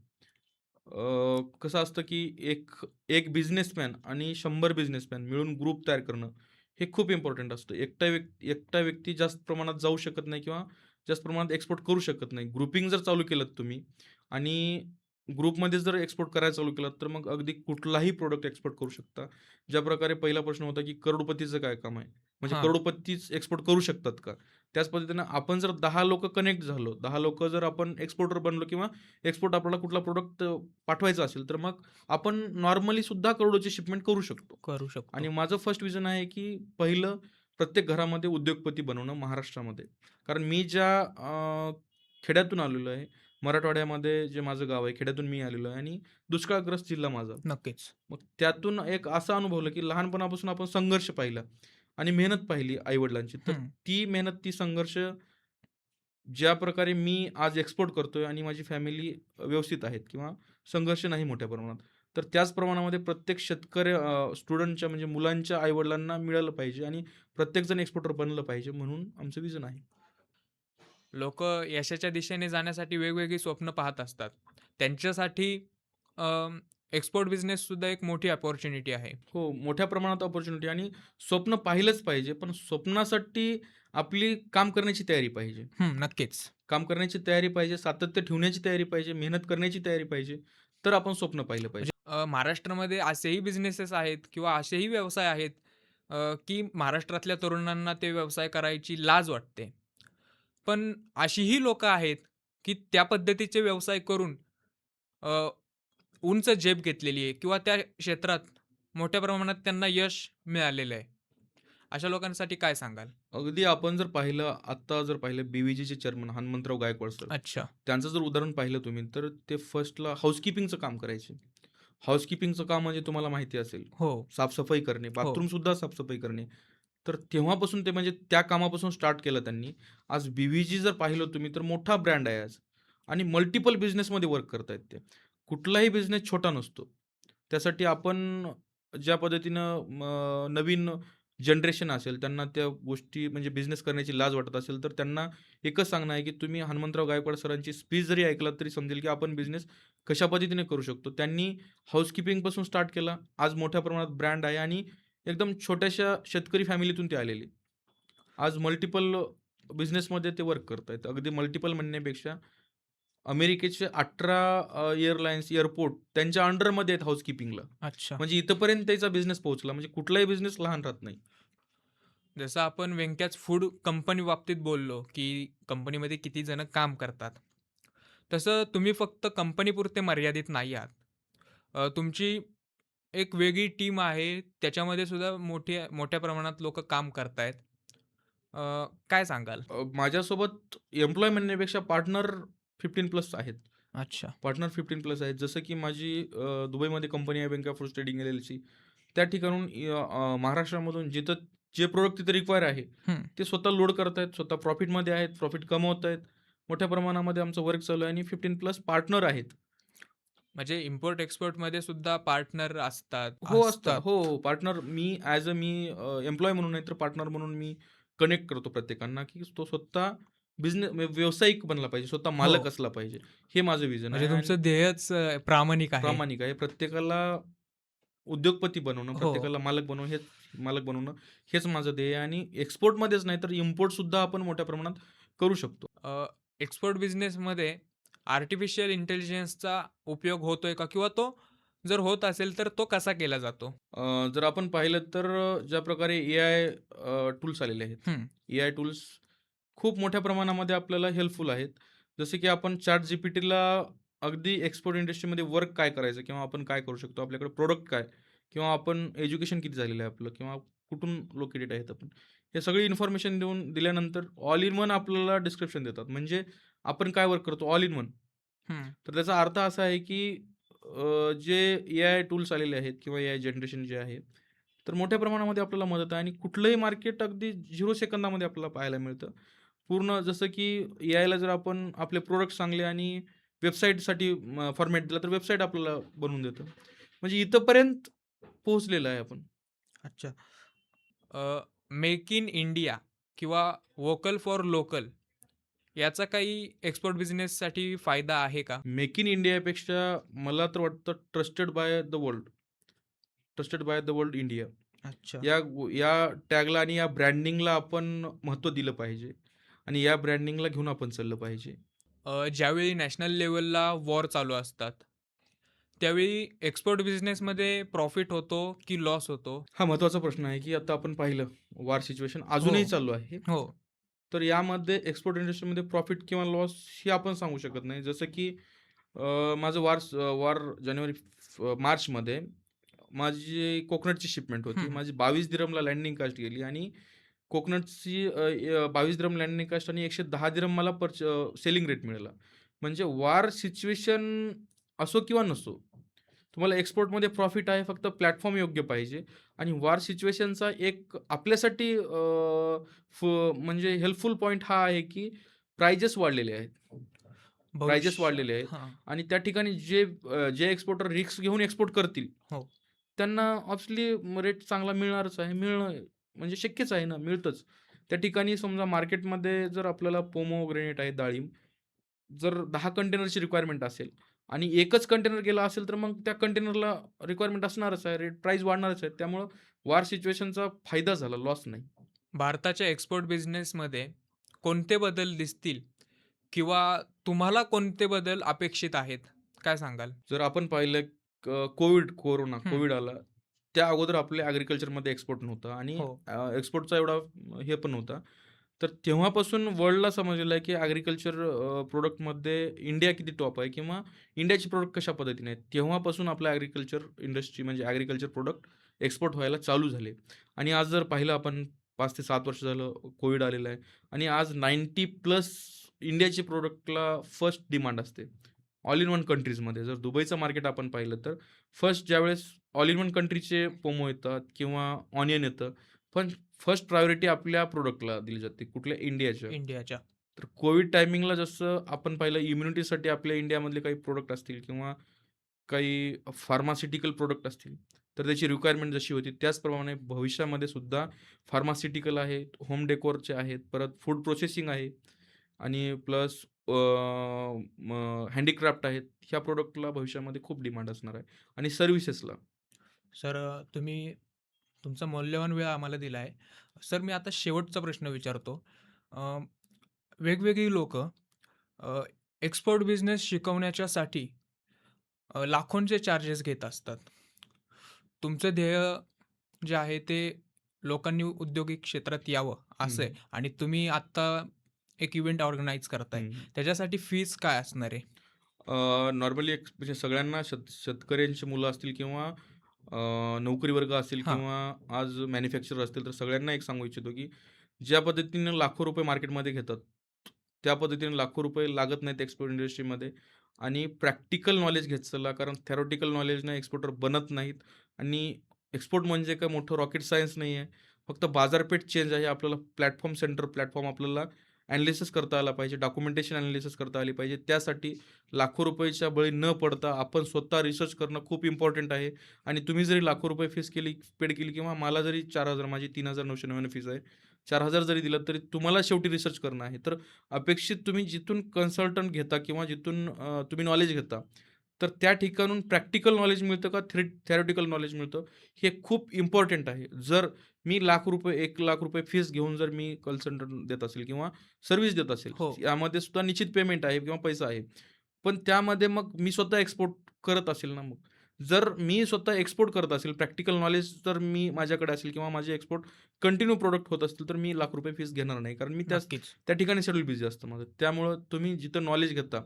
कसं असतं, की एक एक बिझनेसमॅन आणि 100 बिझनेसमॅन मिळून ग्रुप तयार करणं हे खूप इम्पोर्टंट असतं. एकटा व्यक्ती जास्त प्रमाणात जाऊ शकत नाही किंवा जास्त प्रमाणात एक्सपोर्ट करू शकत नाही. ग्रुपिंग जर चालू केलंत तुम्ही आणि ग्रुपमध्ये जर एक्सपोर्ट करायला चालू केलात, तर मग अगदी कुठलाही प्रॉडक्ट एक्सपोर्ट करू शकता. ज्या प्रकारे पहिला प्रश्न होता, की करोडपतीचं काय काम आहे? म्हणजे हां. करोडपतीच एक्सपोर्ट करू शकतात का? त्याच पद्धतीनं आपण जर 10 लोकं कनेक्ट झालो, 10 लोकं जर आपण एक्सपोर्टर बनलो किंवा एक्सपोर्ट आपल्याला कुठला प्रॉडक्ट पाठवायचा असेल, तर मग आपण नॉर्मली सुद्धा करोडोची शिपमेंट करू शकतो. करू आणि शकतो. माझं फर्स्ट विजन आहे, की पहिलं प्रत्येक घरामध्ये उद्योगपती बनवणं महाराष्ट्रामध्ये. कारण मी ज्या खेड्यातून आलेलो आहे, मराठवाड्यामध्ये जे माझं गाव आहे, खेड्यातून मी आलेलो आहे आणि दुष्काळग्रस्त जिल्हा माझा. नक्कीच. मग त्यातून एक असं अनुभवलं, की लहानपणापासून आपण संघर्ष पाहिला आणि मेहनत पाहिली आई-वडिलांची. तर हं. ती मेहनत, ती संघर्ष ज्या प्रकारे मी आज एक्सपोर्ट करतोय आणि माझी फॅमिली व्यवस्थित आहेत किंवा संघर्ष नाही मोठ्या प्रमाणात. तर त्याच प्रमाणामध्ये प्रत्येक स्टुडंटच्या म्हणजे मुलांच्या आई-वडिलांना मिळालं पाहिजे आणि प्रत्येकजण एक्सपोर्टर बनलं पाहिजे म्हणून आमचं विजन आहे. लोकं यशाच्या दिशेने जाण्यासाठी वेगवेगळी स्वप्न पाहत असतात. त्यांच्यासाठी एक्सपोर्ट बिझनेससुद्धा एक मोठी अपॉर्च्युनिटी आहे. हो, मोठ्या प्रमाणात अपॉर्च्युनिटी आणि स्वप्न पाहिलंच पाहिजे. पण स्वप्नासाठी आपली काम करण्याची तयारी पाहिजे. नक्कीच. काम करण्याची तयारी पाहिजे, सातत्य ठेवण्याची तयारी पाहिजे, मेहनत करण्याची तयारी पाहिजे. तर आपण स्वप्न पाहिलं पाहिजे. म्हणजे महाराष्ट्रामध्ये असेही बिझनेसेस आहेत किंवा असेही व्यवसाय आहेत की महाराष्ट्रातल्या तरुणांना ते व्यवसाय करायची लाज वाटते. पण अशीही लोकं आहेत की त्या पद्धतीचे व्यवसाय करून अ, उंच झेप घेतलेली आहे किंवा त्या क्षेत्रात मोठ्या प्रमाणात त्यांना यश मिळालेलं आहे. अशा लोकांसाठी काय सांगाल? अगदी आपण जर पाहिलं, आत्ता जर पाहिलं BVGचे चेअरमन हनुमंतराव गायकवाड सर. अच्छा. त्यांचं जर उदाहरण पाहिलं तुम्ही, तर ते फर्स्टला हाउसकीपिंगचं काम करायचे. हाउसकीपिंगचं काम म्हणजे तुम्हाला माहिती असेल, हो, साफ करणे, हो. बाथरूमसुद्धा साफ करणे. तर तेव्हापासून ते म्हणजे त्या कामापासून स्टार्ट केलं त्यांनी. आज BVG जर पाहिलं तुम्ही, तर मोठा ब्रँड आहे आज आणि मल्टिपल बिझनेसमध्ये वर्क करतायत ते. कुठलाही बिझनेस छोटा नसतो. त्यासाठी आपण ज्या पद्धतीनं नवीन जनरेशन असेल, त्यांना त्या गोष्टी म्हणजे बिझनेस करण्याची लाज वाटत असेल, तर त्यांना एकच सांगणं आहे, की तुम्ही हनुमंतराव गायकवाड सरांची स्पीच जरी ऐकलात, तरी समजेल, की आपण बिझनेस कशा पद्धतीने करू शकतो. त्यांनी हाउसकीपिंगपासून स्टार्ट केला. आज मोठ्या प्रमाणात ब्रँड आहे आणि एकदम छोट्याशा शेतकरी फॅमिलीतून ते आलेले. आज मल्टिपल बिझनेसमध्ये ते वर्क करतायत. अगदी मल्टिपल म्हणण्यापेक्षा अमेरिकेचे 18 एअरलाईन्स, एअरपोर्ट त्यांच्या अंडरमध्ये आहेत हाउसकीपिंगला. अच्छा. म्हणजे इथपर्यंत त्याचा बिझनेस पोहोचला. म्हणजे कुठलाही बिझनेस लहान राहत नाही. जसं आपण व्यंक्याच फूड कंपनी बाबतीत बोललो, की कंपनीमध्ये किती जण काम करतात. तसं तुम्ही फक्त कंपनीपुरते मर्यादित नाही आहात. तुमची एक वेगळी टीम आहे, त्याच्यामध्ये सुद्धा मोठ्या प्रमाणात लोकं काम करतायत. काय सांगाल? माझ्यासोबत एम्प्लॉयी म्हणण्यापेक्षा पार्टनर 15 प्लस आहेत. अच्छा. पार्टनर 15 प्लस आहेत. जसं की माझी दुबईमध्ये कंपनी आहे bank of food trading LLC. त्या ठिकाणून महाराष्ट्रामधून जिथं जे प्रॉडक्ट तिथे रिक्वायर आहे, हं. ते स्वतः लोड करतायत. स्वतः प्रॉफिटमध्ये आहेत, प्रॉफिट कमवतायत. मोठ्या प्रमाणामध्ये आमचं वर्क चालू आहे आणि 15 प्लस पार्टनर आहेत. म्हणजे इम्पोर्ट एक्सपोर्टमध्ये सुद्धा पार्टनर असतात हो, असतात. असतात. हो, हो. Partner me as a employee म्हणून नाही तर पार्टनर म्हणून मी कनेक्ट करतो प्रत्येकांना, की तो स्वतः व्यावसायिक बनला पाहिजे, स्वतः हो. मालक असला पाहिजे. हे माझं विजन आहे म्हणजे आणि तुमचं ध्येयच प्रामाणिक आहे. प्रामाणिक आहे. प्रत्येकाला उद्योगपती बनवणं, हो. प्रत्येकाला मालक बनवणं हेच माझं ध्येय आहे आणि एक्सपोर्टमध्येच नाही तर इम्पोर्टसुद्धा आपण मोठ्या प्रमाणात करू शकतो. एक्सपोर्ट बिझनेसमध्ये आर्टिफिशियल इंटेलिजन्सचा उपयोग होतोय का? किंवा तो जर होत असेल तर तो कसा केला जातो? जर आपण पाहिलं तर ज्या प्रकारे एआय टूल्स आलेले आहेत. हं, एआय टूल्स खूप मोठ्या प्रमाणामध्ये आपल्याला हेल्पफुल आहेत. जसे की आपण ChatGPTला अगदी एक्सपोर्ट इंडस्ट्रीमध्ये वर्क काय करायचं किंवा आपण काय करू शकतो, आपल्याकडे प्रोडक्ट काय किंवा आपण एज्युकेशन किती झालेलं आहे आपलं किंवा कुठून लोकेटेड आहेत आपण. हे सगळी इन्फॉर्मेशन दिल्यानंतर ऑल इन वन आपल्याला डिस्क्रिप्शन देतात. म्हणजे आपण काय वर्क करतो ऑल इन वन. हं. तर त्याचा अर्थ असा आहे की जे एआय टूल्स आलेले आहेत किंवा एआय जनरेशन जे आहे, तर मोठ्या प्रमाणामध्ये आपल्याला मदत आहे आणि कुठलंही मार्केट अगदी 0 सेकंदामध्ये आपल्याला पाहायला मिळतं. पूर्ण जसं की एआयला जर आपण आपले प्रॉडक्ट चांगले आणि वेबसाईटसाठी फॉर्मॅट दिला, तर वेबसाईट आपल्याला बनवून देतं. म्हणजे इथपर्यंत पोहोचलेलं आहे आपण. अच्छा. मेक इन इंडिया किंवा व्होकल फॉर लोकल याचा काही एक्सपोर्ट बिझनेससाठी फायदा आहे का? मेक इन इंडियापेक्षा मला तर वाटतं trusted by the world India. अच्छा. या टॅगला आणि या ब्रँडिंगला आपण महत्त्व दिलं पाहिजे आणि या ब्रँडिंगला घेऊन आपण चाललं पाहिजे. ज्यावेळी नॅशनल लेव्हलला वॉर चालू असतात, त्यावेळी एक्सपोर्ट बिझनेसमध्ये प्रॉफिट होतो की लॉस होतो? हा महत्त्वाचा प्रश्न आहे, की आता आपण पाहिलं वॉर सिच्युएशन हो, अजूनही चालू आहे. हो. तर यामध्ये एक्सपोर्ट इंडस्ट्रीमध्ये प्रॉफिट किंवा लॉस हे आपण सांगू शकत नाही. जसं की माझं वॉर मार्चमध्ये माझी कोकोनटची शिपमेंट होती. हं. माझी 22 दिरहमला लँडिंग कास्ट गेली आणि कोकोनटची 22 दिरहम लँडिंग कास्ट आणि 110 दिरहम मला सेलिंग रेट मिळाला. म्हणजे वॉर सिच्युएशन असो किंवा नसो, तुम्हाला एक्सपोर्टमध्ये प्रॉफिट आहे, फक्त प्लॅटफॉर्म योग्य पाहिजे आणि वॉर सिच्युएशनचा एक आपल्यासाठी म्हणजे हेल्पफुल पॉइंट हा आहे, की प्राइजेस वाढलेले आहेत. प्राइजेस वाढलेले भविष्यात आहेत हां. आणि त्या ठिकाणी जे एक्सपोर्टर रिस्क घेऊन एक्सपोर्ट करतील, हो. त्यांना ऑब्व्हियसली रेट चांगला मिळणारच आहे. मिळणं म्हणजे शक्यच आहे ना, मिळतंच. त्या ठिकाणी समजा मार्केटमध्ये जर आपल्याला पोमोग्रेनेट आहे, डाळिंब, जर 10 कंटेनरची रिक्वायरमेंट असेल आणि एकच कंटेनर गेला असेल, तर मग त्या कंटेनरला रिक्वायरमेंट असणारच आहे. प्राईस वाढणारच आहे. त्यामुळं वॉर सिच्युएशनचा फायदा झाला, लॉस नाही. भारताच्या एक्सपोर्ट बिझनेसमध्ये कोणते बदल दिसतील किंवा तुम्हाला कोणते बदल अपेक्षित आहेत? काय सांगाल? जर आपण पाहिलं हं. कोविड आला. त्या अगोदर आपल्या ॲग्रीकल्चरमध्ये एक्सपोर्ट नव्हता आणि हो. एक्सपोर्टचा एवढा हे पण नव्हता. तर तेव्हापासून वर्ल्डला समजलेलं आहे, की ॲग्रीकल्चर प्रॉडक्टमध्ये इंडिया किती टॉप आहे किंवा इंडियाचे प्रॉडक्ट कशा पद्धतीने आहेत. तेव्हापासून आपलं ॲग्रीकल्चर इंडस्ट्री म्हणजे ॲग्रीकल्चर प्रॉडक्ट एक्सपोर्ट व्हायला चालू झाले. आणि आज जर पाहिलं आपण 5 ते 7 वर्ष झालं कोविड आलेलं आहे आणि आज 90 प्लस इंडियाची प्रॉडक्टला फर्स्ट डिमांड असते. ऑल इन वन कंट्रीजमध्ये. जर दुबईचं मार्केट आपण पाहिलं तर फर्स्ट ज्यावेळेस ऑल इन वन कंट्रीचे पोमो येतात किंवा ऑनियन येतं, पण फर्स्ट प्रायोरिटी आपल्या प्रॉडक्टला दिली जाते. कुठल्या? इंडियाच्या. इंडियाच्या. तर कोविड टायमिंगला जसं आपण पाहिलं इम्युनिटीसाठी आपल्या इंडियामधले काही प्रॉडक्ट असतील किंवा काही फार्मास्युटिकल प्रॉडक्ट असतील, तर त्याची रिक्वायरमेंट जशी होती त्याचप्रमाणे भविष्यामध्ये सुद्धा फार्मास्युटिकल आहेत, होम डेकोरचे आहेत, परत फूड प्रोसेसिंग आहे आणि प्लस हँडीक्राफ्ट आहेत. ह्या प्रॉडक्टला भविष्यामध्ये खूप डिमांड असणार आहे आणि सर्व्हिसेसला. सर तुम्ही तुमचा मौल्यवान वेळ आम्हाला दिला आहे. सर मी आता शेवटचा प्रश्न विचारतो. अ, वेगवेगळी लोकं एक्सपोर्ट बिझनेस शिकवण्याच्यासाठी लाखोंचे चार्जेस घेत असतात. तुमचं ध्येय जे आहे ते लोकांनी उद्योगिक क्षेत्रात यावं असं आहे हं, आणि तुम्ही आत्ता एक इव्हेंट ऑर्गनाइज करताय. हं. त्याच्यासाठी फीस काय असणार आहे? नॉर्मली एक म्हणजे सगळ्यांना शेतकऱ्यांची मुलं असतील किंवा नोकरी वर्ग असेल हां. किंवा आज मॅन्युफॅक्चरर असतील, तर सगळ्यांना एक सांगू इच्छितो, की ज्या पद्धतीने लाखो रुपये मार्केटमध्ये घेतात, त्या पद्धतीने लाखो रुपये लागत नाहीत एक्सपोर्ट इंडस्ट्रीमध्ये आणि प्रॅक्टिकल नॉलेज घेत चला. कारण थेरॉटिकल नॉलेजने एक्सपोर्टर बनत नाहीत आणि एक्सपोर्ट म्हणजे काय मोठं रॉकेट सायन्स नाही आहे. फक्त बाजारपेठ चेंज आहे. आपल्याला प्लॅटफॉर्म आपल्याला ॲनालिसिस करता आला पाहिजे, डॉक्युमेंटेशन ॲनालिसिस करता आली पाहिजे. त्यासाठी लाखो रुपयाच्या बळी न पडता आपण स्वतः रिसर्च करणं खूप इम्पॉर्टंट आहे. आणि तुम्ही जरी लाखो रुपये फीस पेड केली किंवा मला जरी 4,000 माझी 3,999 फीस आहे. 4,000 जरी दिलं तरी तुम्हाला शेवटी रिसर्च करणं आहे. तर अपेक्षित तुम्ही जिथून कन्सल्टंट घेता किंवा जिथून तुम्ही नॉलेज घेता, तर त्या ठिकाणून प्रॅक्टिकल नॉलेज मिळतं का थेरॉटिकल नॉलेज मिळतं, हे खूप इम्पॉर्टंट आहे. जर मी ₹1,00,000 फीस घेऊन जर मी कन्सल्टंट देत असेल किंवा सर्व्हिस देत असेल, हो. यामध्ये सुद्धा निश्चित पेमेंट आहे किंवा पैसा आहे. पण त्यामध्ये मग मी स्वतः एक्सपोर्ट करत असेल ना मग. जर मी स्वतः एक्सपोर्ट करत असेल, प्रॅक्टिकल नॉलेज जर मी माझ्याकडे असेल किंवा माझे एक्सपोर्ट कंटिन्यू प्रॉडक्ट होत असतील, तर मी ₹1,00,000 फीस घेणार नाही. कारण मी नक्कीच. त्या ठिकाणी शेड्यूल बिझी असतं माझं. त्यामुळं तुम्ही जिथं नॉलेज घेता,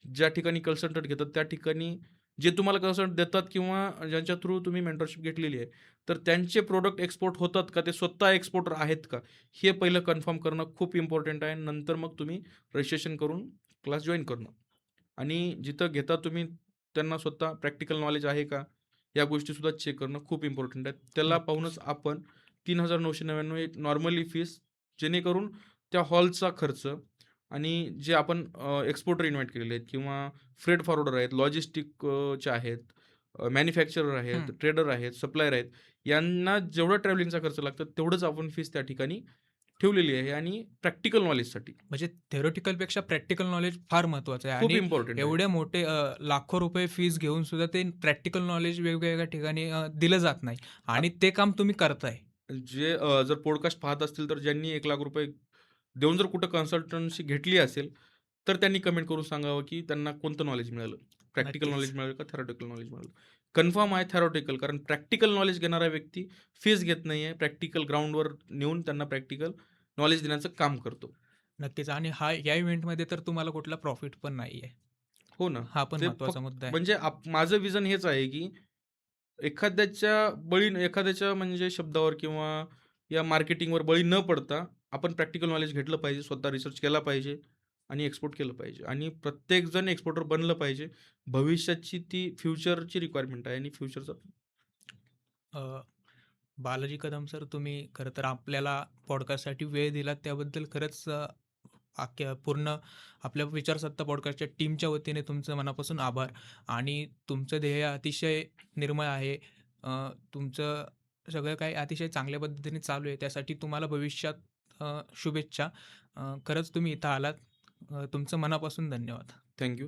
ज्या ठिकाणी कन्सल्टंट घेतात, त्या ठिकाणी जे तुम्हाला कन्सल्टंट देतात किंवा ज्यांच्या थ्रू तुम्ही मेंटरशिप घेतलेली आहे, तर त्यांचे प्रॉडक्ट एक्सपोर्ट होतात का? ते स्वतः एक्सपोर्टर आहेत का? हे पहिलं कन्फर्म करणं खूप इम्पॉर्टंट आहे. नंतर मग तुम्ही रजिस्ट्रेशन करून क्लास जॉइन करणं. आणि जिथं घेता तुम्ही त्यांना स्वतः प्रॅक्टिकल नॉलेज आहे का? या गोष्टीसुद्धा चेक करणं खूप इम्पॉर्टंट आहे. त्याला नक्कीच. पाहूनच आपण 3,999 एक नॉर्मली फीस, जेणेकरून त्या हॉलचा खर्च आणि जे आपण एक्सपोर्टर इन्व्हाईट केलेले आहेत किंवा फ्रेट फॉरवर्डर आहेत, चे आहेत, मॅन्युफॅक्चरर आहेत, हं. ट्रेडर आहेत, सप्लायर आहेत. यांना जेवढा ट्रॅव्हलिंगचा खर्च लागतो तेवढंच आपण फीस त्या ठिकाणी ठेवलेली आहे आणि प्रॅक्टिकल नॉलेजसाठी म्हणजे थेरॉटिकलपेक्षा प्रॅक्टिकल नॉलेज फार महत्त्वाचं आहे खूप आणि इम्पॉर्टंट आहे. एवढे मोठे लाखो रुपये फीस घेऊन सुद्धा ते प्रॅक्टिकल नॉलेज वेगवेगळ्या ठिकाणी दिलं जात नाही आणि ते काम तुम्ही करताय. जे जर पॉडकास्ट पाहत असतील तर ज्यांनी ₹1,00,000 देऊन जर कुठं कन्सल्टन्सी घेतली असेल, तर त्यांनी कमेंट करून सांगावं, की त्यांना कोणतं नॉलेज मिळालं. प्रॅक्टिकल नक्कीच. नॉलेज मिळालं का थेरॉटिकल नॉलेज मिळालं. कन्फर्म आहे थेरॉटिकल, कारण प्रॅक्टिकल नॉलेज घेणारा व्यक्ती फीस घेत नाहीये. प्रॅक्टिकल ग्राउंडवर नेऊन त्यांना प्रॅक्टिकल नॉलेज देण्याचं काम करतो. नक्कीच आणि या इव्हेंटमध्ये तर तुम्हाला कुठला प्रॉफिट पण नाहीये. हो ना. हा पण ते महत्त्वाचा मुद्दा आहे. म्हणजे माझं विजन हेच आहे, की एखाद्याच्या म्हणजे शब्दावर किंवा या मार्केटिंगवर बळी न पडता आपण प्रॅक्टिकल नॉलेज घेतलं पाहिजे, स्वतः रिसर्च केला पाहिजे आणि एक्सपोर्ट केलं पाहिजे आणि प्रत्येकजण एक्सपोर्टर बनलं पाहिजे. भविष्याची ती फ्युचरची रिक्वायरमेंट आहे आणि फ्युचरचा अ, बालाजी कदम सर, तुम्ही खरं तर आपल्याला पॉडकास्टसाठी वेळ दिलात त्याबद्दल खरंच पूर्ण आपल्या विचारसत्ता पॉडकास्टच्या टीमच्या वतीने तुमचं मनापासून आभार आणि तुमचं ध्येय अतिशय निर्मळ आहे. तुमचं सगळं काही अतिशय चांगल्या पद्धतीने चालू आहे. त्यासाठी तुम्हाला भविष्यात शुभेच्छा. खरंच तुम्ही इथं आलात. तुमचं मनापासून धन्यवाद. Thank you.